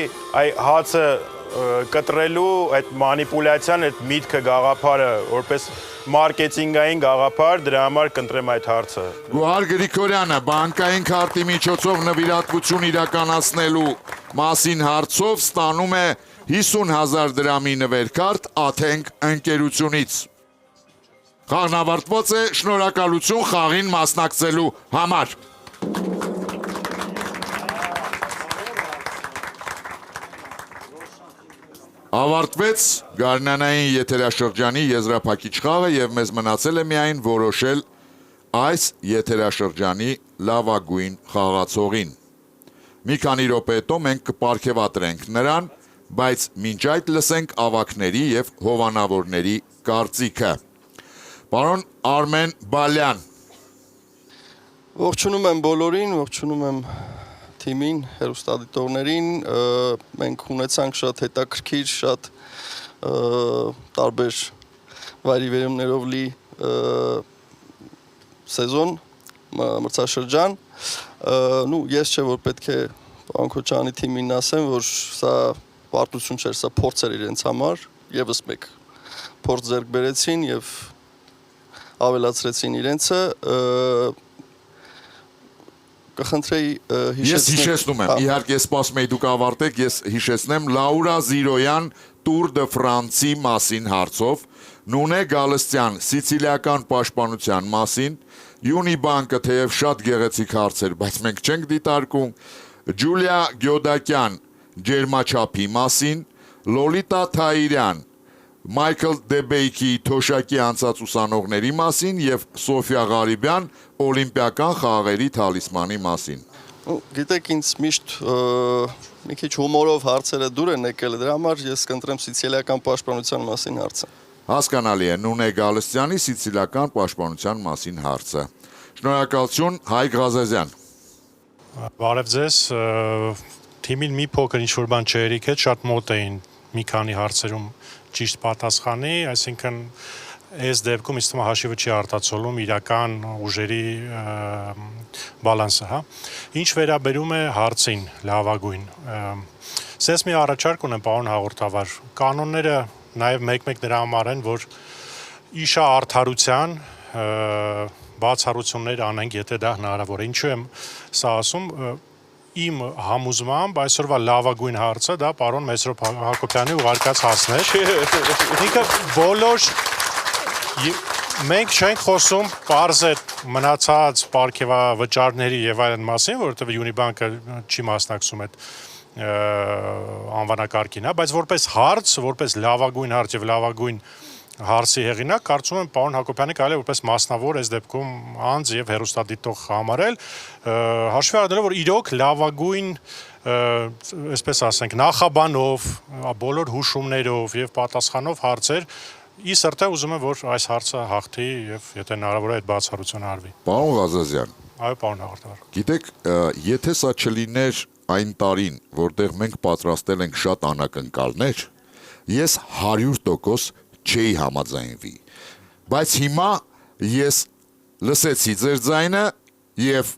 այ հացը կտրելու այդ մանիպուլյացիան, այդ միտքը գաղափարը որպես մարքեթինգային գաղափար, դրա համար կընտրեմ այդ հարցը։
Գոհար Գրիգորյանը բանկային քարտի միջոցով նվիրատվություն իրականացնելու մասին հարցով ստանում է 50,000 դրամի նվերքարտ Աթենք ընկերությունից։ Խաղն ավարտված է, շնորհակալություն խաղին մասնակցելու համար։ Ավարտվեց գարնանային եթերաշրջանի եզրափակիչ խաղը եւ մեզ մնացել է միայն որոշել այս եթերաշրջանի լավագույն խաղացողին։ Մի քանի րոպե հետո մենք կպարգևատրենք նրան, բայց մինչ այդ լսենք ավակների եւ հովանավորների կարծիքը։ Պարոն Արմեն Բալյան։
Ողջունում եմ բոլորին, ողջունում եմ թիմին, հեռուստադիտողներին, մենք ունեցանք շատ հետաքրքիր, շատ տարբեր վայրիվերումներով լի սեզոն, մրցաշրջան, ես չէ, որ պետք է պարոն Քոչարյանի թիմին ասեմ, որ սա պարտություն չէր, սա փորձ էր իրենց համար, եւս մեկ փորձ ձեռք բերեցին եւ ավելացրեցին իրենցը, կխնդրեի
Ես հիշեցնում եմ, իհարկե սպասում եի դուք ավարտեք, ես հիշեցնեմ Լաուրա Զիրոյան Տուր դը Ֆրանսի մասին հարցով, Նունե Գալստյան Սիցիլիական պաշտպանության մասին, Յունիբանկը թեև շատ գեղեցիկ հարց էր, բայց մենք չենք դիտարկում, Ջուլիա Գյոդակյան ջերմաչափի մասին, Լոլիտա Թայիրյան Մայքլ Դեբեյքի թոշակի անցած ուսանողների մասին եւ Սոֆիա Ղարիբյան օլիմպիական խաղերի թալիսմանի մասին։
Գիտեք, ինձ միշտ մի քիչ հումորով հարցերը դուր են եկել, դրա համար ես կընտրեմ սիցիլիական պաշտպանության մասին հարցը։
Հասկանալի է, Նունե Գալստյանի սիցիլիական պաշտպանության մասին հարցը։ Շնորհակալություն, Հայկ Ղազազյան։
Բարև ձեզ, թիմին մի փոքր ինչ-որ բան չերիք հետ, շատ մոտ էին մի քանի հարցերում ճիշտ պատասխանի, այսինքն այս դեպքում ինձ թվում է հաշիվը չի արտացոլում իրական ուժերի բալանսը, հա։ Ինչ վերաբերում է հարցին լավագույն։ Սենց մի առաջարկ ունեմ, պարոն հաղորդավար, կանոնները նաև մեկ-մեկ դրա համար են, որ իշա արդարության բացառություններ անենք, եթե դա հնարավոր է։ Ինչու եմ սա ասում, իմ համոզմամբ այսօրվա լավագույն հարցը դա պարոն Մեսրոպ Հակոբյանի ուղարկած հարցն էր։ Ինքը բոլոր մենք չենք խոսում պարզ է մնացած պարգևավճարների եւ այլն մասին, որովհետեւ Յունիբանկը չի մասնակցում այդ անվանակարգին, հա, բայց որպես հարց, որպես լավագույն հարց եւ լավագույն հարցի հեղինակ, կարծում եմ պարոն Հակոբյանը կարելի է որպես մասնավոր այս դեպքում անձ եւ հեռուստադիտող համարել, հաշվի առնելով, որ իրոք լավագույն, այսպես ասենք, նախաբանով, բոլոր հուշումներով եւ պատասխանով հարցեր Իս արդեն ուզում եմ, որ այս հարցը հաղթի եւ եթե հնարավոր է այդ բացառությունը արվի։
Պարոն Ղազազյան,
Այո, պարոն հաղորդավար։
գիտեք, եթե սա չլիներ այն տարին, որտեղ մենք պատրաստել ենք շատ անակնկալներ, ես 100% չէի համաձայնվի։ Բայց հիմա ես լսեցի ձեր ձայնը եւ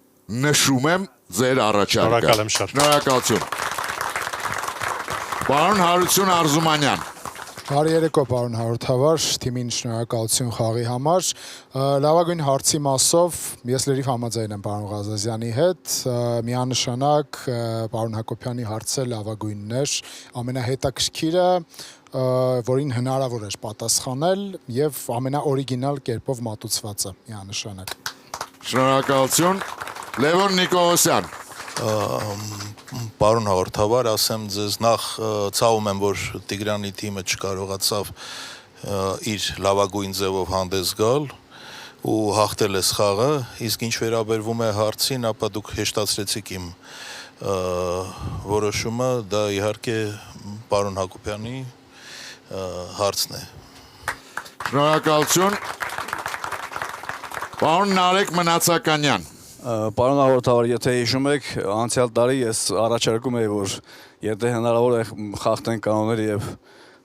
նշում եմ ձեր առաջարկը։
Շնորհակալ եմ շատ։
Շնորհակալություն։ Պարոն Հարություն Արզումանյան։
Բարի երեկո, պարոն հաղորդավար, թիմին շնորհակալություն խաղի համար։ Լավագույն հարցի մասով ես լրիվ համաձայն եմ պարոն Ղազազյանի հետ, միանշանակ պարոն Հակոբյանի հարցը լավագույնն էր, ամենահետաքրքիրը, որին հնարավոր էր պատասխանել եւ ամենաօրիգինալ կերպով մատուցվածը միանշանակ։
Շնորհակալություն։ Լևոն Նիկողոսյան։
Պարոն հաղորդավար, ասեմ ձեզ նախ ցավում եմ, որ Տիգրանի թիմը չկարողացավ իր լավագույն ձևով հանդես գալ ու հաղթել էս խաղը, իսկ ինչ վերաբերվում է հարցին, ապա դուք հեշտացրեցիք իմ որոշումը, դա իհարկե պարոն Հակոբյանի հարցն է։
Շնորհակալություն։ Պարոն Նարեկ Մնացականյան։
Պարոն հաղորդավար, եթե հիշում եք, անցյալ տարի ես առաջարկում էի, որ եթե հնարավոր է խախտենք կանոնները եւ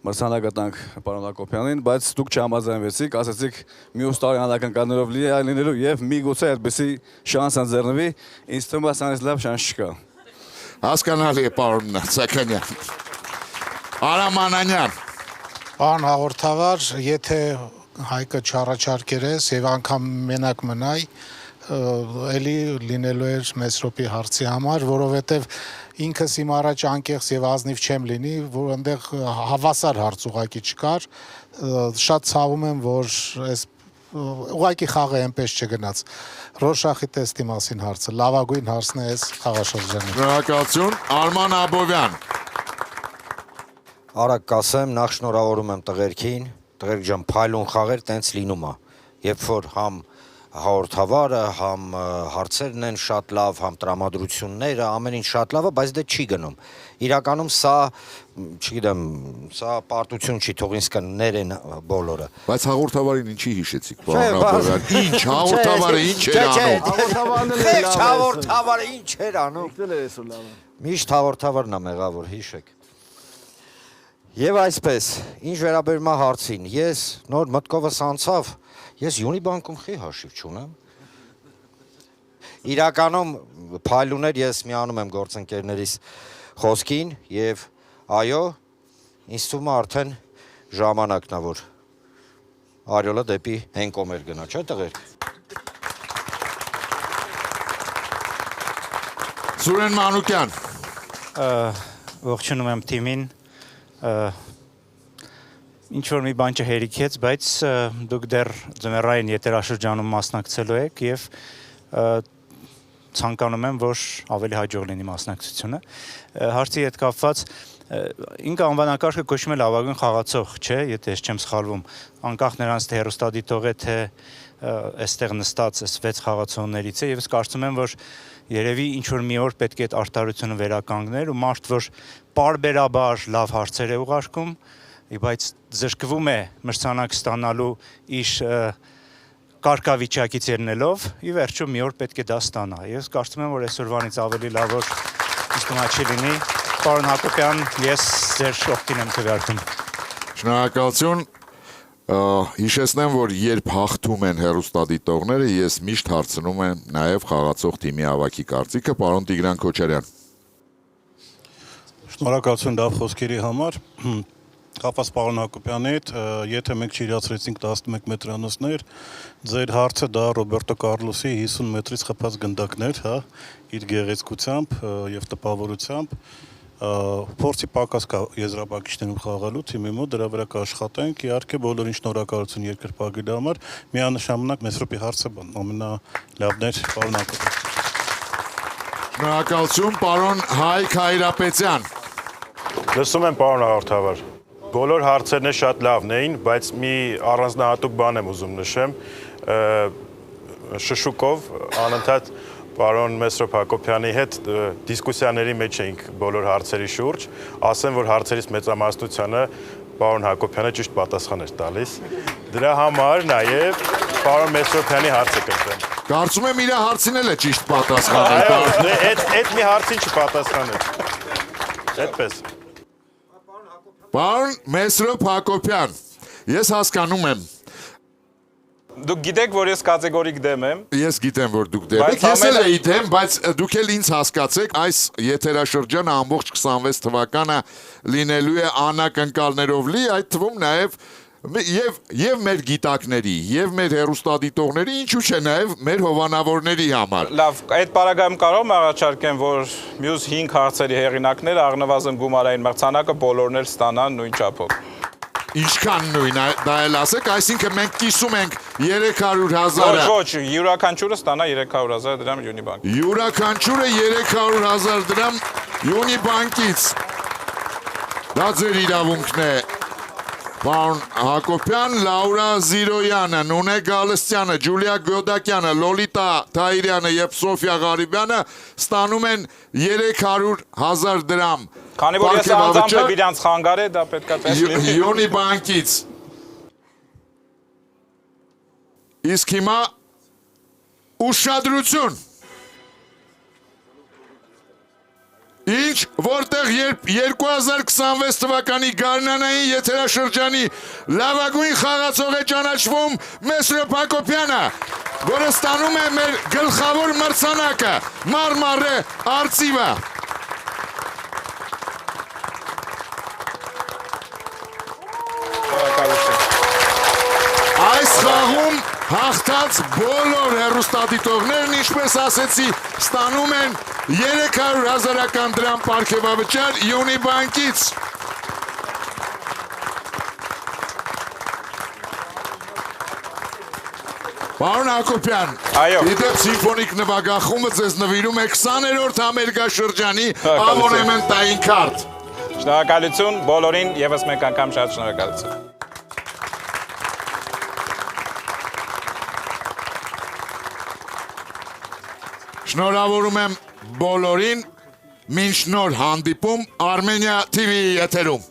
մրցանակը տանք պարոն Հակոբյանին, բայց դուք չհամաձայնվեցիք, ասացիք մյուս տարի անակնկալներով լինելու եւ միգուցե այդպեսի շանս ընձեռնվի, ինձ թվում է սրանից լավ շանս չկա։
Հասկանալի է, պարոն Մնացականյան։ Արամ Անանյան։
Պարոն հաղորդավար, եթե Հայկը չառաջարկեր ես եւ անգամ մենակ մնայ, էլի լինելու էր Մեսրոպի հարցի համար, որովհետև ինքս իմ առաջ անկեղծ եւ ազնիվ չեմ լինի, որ այնտեղ հավասար հարց ուղակի չկար, շատ ցավում եմ, որ այս ուղակի խաղը այնպես չգնաց։ Ռոշախի տեստի մասին հարցը լավագույն հարցն է այս խաղաշրջանի։
Շնորհակալություն, Արման Աբովյան։
Արագ կասեմ, նախ շնորհավորում եմ տղերքին, տղերք ջան, փայլուն խաղեր տենց լինում է, երբ որ համ հաղորդավարը, համ հարցերն են շատ լավ, համ տրամադրությունները, ամեն ինչ շատ լավ է, բայց դե չի գնում։ Իրականում սա, չգիտեմ, սա պարտություն չի, թող ինձ կներեն բոլորը։
Բայց հաղորդավարին ինչի հիշեցիք, պարոն Աբովյան։ Ինչ հաղորդավարը ինչ էր անում։
Խեղճ հաղորդավարը ինչ էր անում։ Միշտ հաղորդավարն է մեղավոր, հիշեք։ Եվ այսպես, ինչ վերաբերում է հարցին, ես նոր մտքովս անցավ, ես Յունիբանկում խի հաշիվ չունեմ։ Իրականում փայլուներ ես միանում եմ գործընկերներիս խոսքին եւ այո, ինձ թվում է արդեն ժամանակն է, որ Արիոլը դեպի Հենկոմեր գնա, չէ՞ տղերք։
Սուրեն Մանուկյան։
Ողջունում եմ թիմին։ Ինչ-որ մի բան չհերիքեց, բայց դուք դեռ ձմեռային եթերաշրջանում մասնակցելու եք և ցանկանում եմ, որ ավելի հաջող լինի մասնակցությունը։ Հարցի հետ կապված, ինքը անվանակարգը կոչվում է լավագույն խաղացող, չէ, եթե ես չեմ սխալվում, անկախ նրանց թե հեռուստադիտող է, թե այստեղ նստած այս 6 խաղացողներից է, եւ ես կարծում եմ, որ երևի ինչ-որ մի օր պետք է այդ արտարությունը վերականգներ ու մարդ, որ պարբերաբար լավ հարցեր է ուղարկում, բայց զրկվում է մրցանակ ստանալու իր կարգավիճակից ելնելով, ի վերջո մի օր պետք է դա ստանա։ Ես կարծում եմ, որ այսօրվանից ավելի լավ որ իստումա չի լինի։ Պարոն Հակոբյան, ես ձեր օգտին եմ քվեարկում։
Շնորհակալություն։ Հիշեցնեմ, որ երբ հաղթում են հեռուստադիտողները, ես միշտ հարցնում եմ նաև խաղացող թիմի ավագի կարծիքը, պարոն Տիգրան Քոչարյան։
Շնորհակալություն լավ խոսքերի համար։ Կապված պարոն Հակոբյանի հետ, եթե մենք չիրացրեցինք 11 մետրանոցներ, ձեր հարցը դա Ռոբերտո Կարլոսի 50 մետրից խփած գնդակներ, հա, իր գեղեցկությամբ եւ տպավորությամբ, փորձի պակաս կա եզրափակիչներում խաղալու թիմի մոտ, դրա վրա կաշխատենք, իհարկե բոլորին շնորհակալություն երկրպագի համար, միանշանակ Մեսրոպի հարցը ամենալավն էր, պարոն Հակոբյան։
Շնորհակալություն, պարոն Հայկ Հայրապետյան։
Լսում եմ, պարոն հաղորդավար։ Բոլոր հարցերն շատ լավն էին, բայց մի առանձնահատուկ բան եմ ուզում նշեմ, շշուկով անընդհատ պարոն Մեսրոպ Հակոբյանի հետ դիսկուսիաների մեջ էինք բոլոր հարցերի շուրջ, ասեմ, որ հարցերից մեծամասնությանը պարոն Հակոբյանը ճիշտ պատասխան էր տալիս։ Դրա համար նաև պարոն Մեսրոպյանի հարցը կընտրեմ։
Կարծում եմ իր հարցին էլ է ճիշտ պատասխանել։
Այդ մի հարցին չպատասխանել։ Այդպես։
Պարոն Մեսրոպ Հակոբյան, ես հասկանում եմ։
Դուք գիտեք, որ ես կատեգորիկ դեմ եմ։
Ես գիտեմ, որ դուք դեմ եք։ Ես էլ էի դեմ, բայց դուք էլ ինձ հասկացեք, այս եթերաշրջանը ամբողջ 26 թվականը լինելու է անակնկալներով լի, այդ թվում նաև եւ մեր գիտակների, եւ մեր հեռուստադիտողների, ինչու՞ չէ նաև մեր հովանավորների համար։
Լավ, այդ պարագայում կարող եմ առաջարկեմ, որ մյուս 5 հարցերի հեղինակները առնվազն գումարային մրցանակը բոլորներ ստանան նույն չափով։
Ինչքան նույն, դա էլ ասեք, այսինքն մենք կիսում ենք 300,000-ը։
Ոչ, յուրաքանչյուրը ստանա 300,000 դրամ Յունիբանկից։
Յուրաքանչյուրը 300,000 դրամ Յունիբանկից։ Դա ձեր իրավունքն է։ Պարոն Հակոբյան, Լաուրա Զիրոյանը, Նունե Գալստյանը, Ջուլիա Գյոդակյանը, Լոլիտա Թայիրյանը եւ Սոֆիա Ղարիբյանը ստանում են 300,000 դրամ։
Քանի որ ես անձամբ եմ իրանց խանգարե, դա պետքա տեսնի։
Յունիբանկից։ Իսկ հիմա ուշադրություն։ Ինչ, որտեղ երբ 2026 թվականի գարնանային եթերաշրջանի լավագույն խաղացող է ճանաչվում Մեսրոպ Հակոբյանը, որը ստանում է մեր գլխավոր մրցանակը, Մարմարե արծիվը։ Այս խաղում հաղթած բոլոր հեռուստադիտողներն, ինչպես ասեցի, ստանում են 300,000 դրամ պարգևավճար Յունիբանկից։ Պարոն Հակոբյան, իդեպ սիմֆոնիկ նվագախումբը ձեզ նվիրում է 20-րդ համերգաշրջանի աբոնեմենտային քարտ։
Շնորհակալություն բոլորին, եւս մեկ անգամ շատ շնորհակալություն։
Շնորհավորում եմ բոլորին, մինչ նոր հանդիպում Armenia TV եթերում։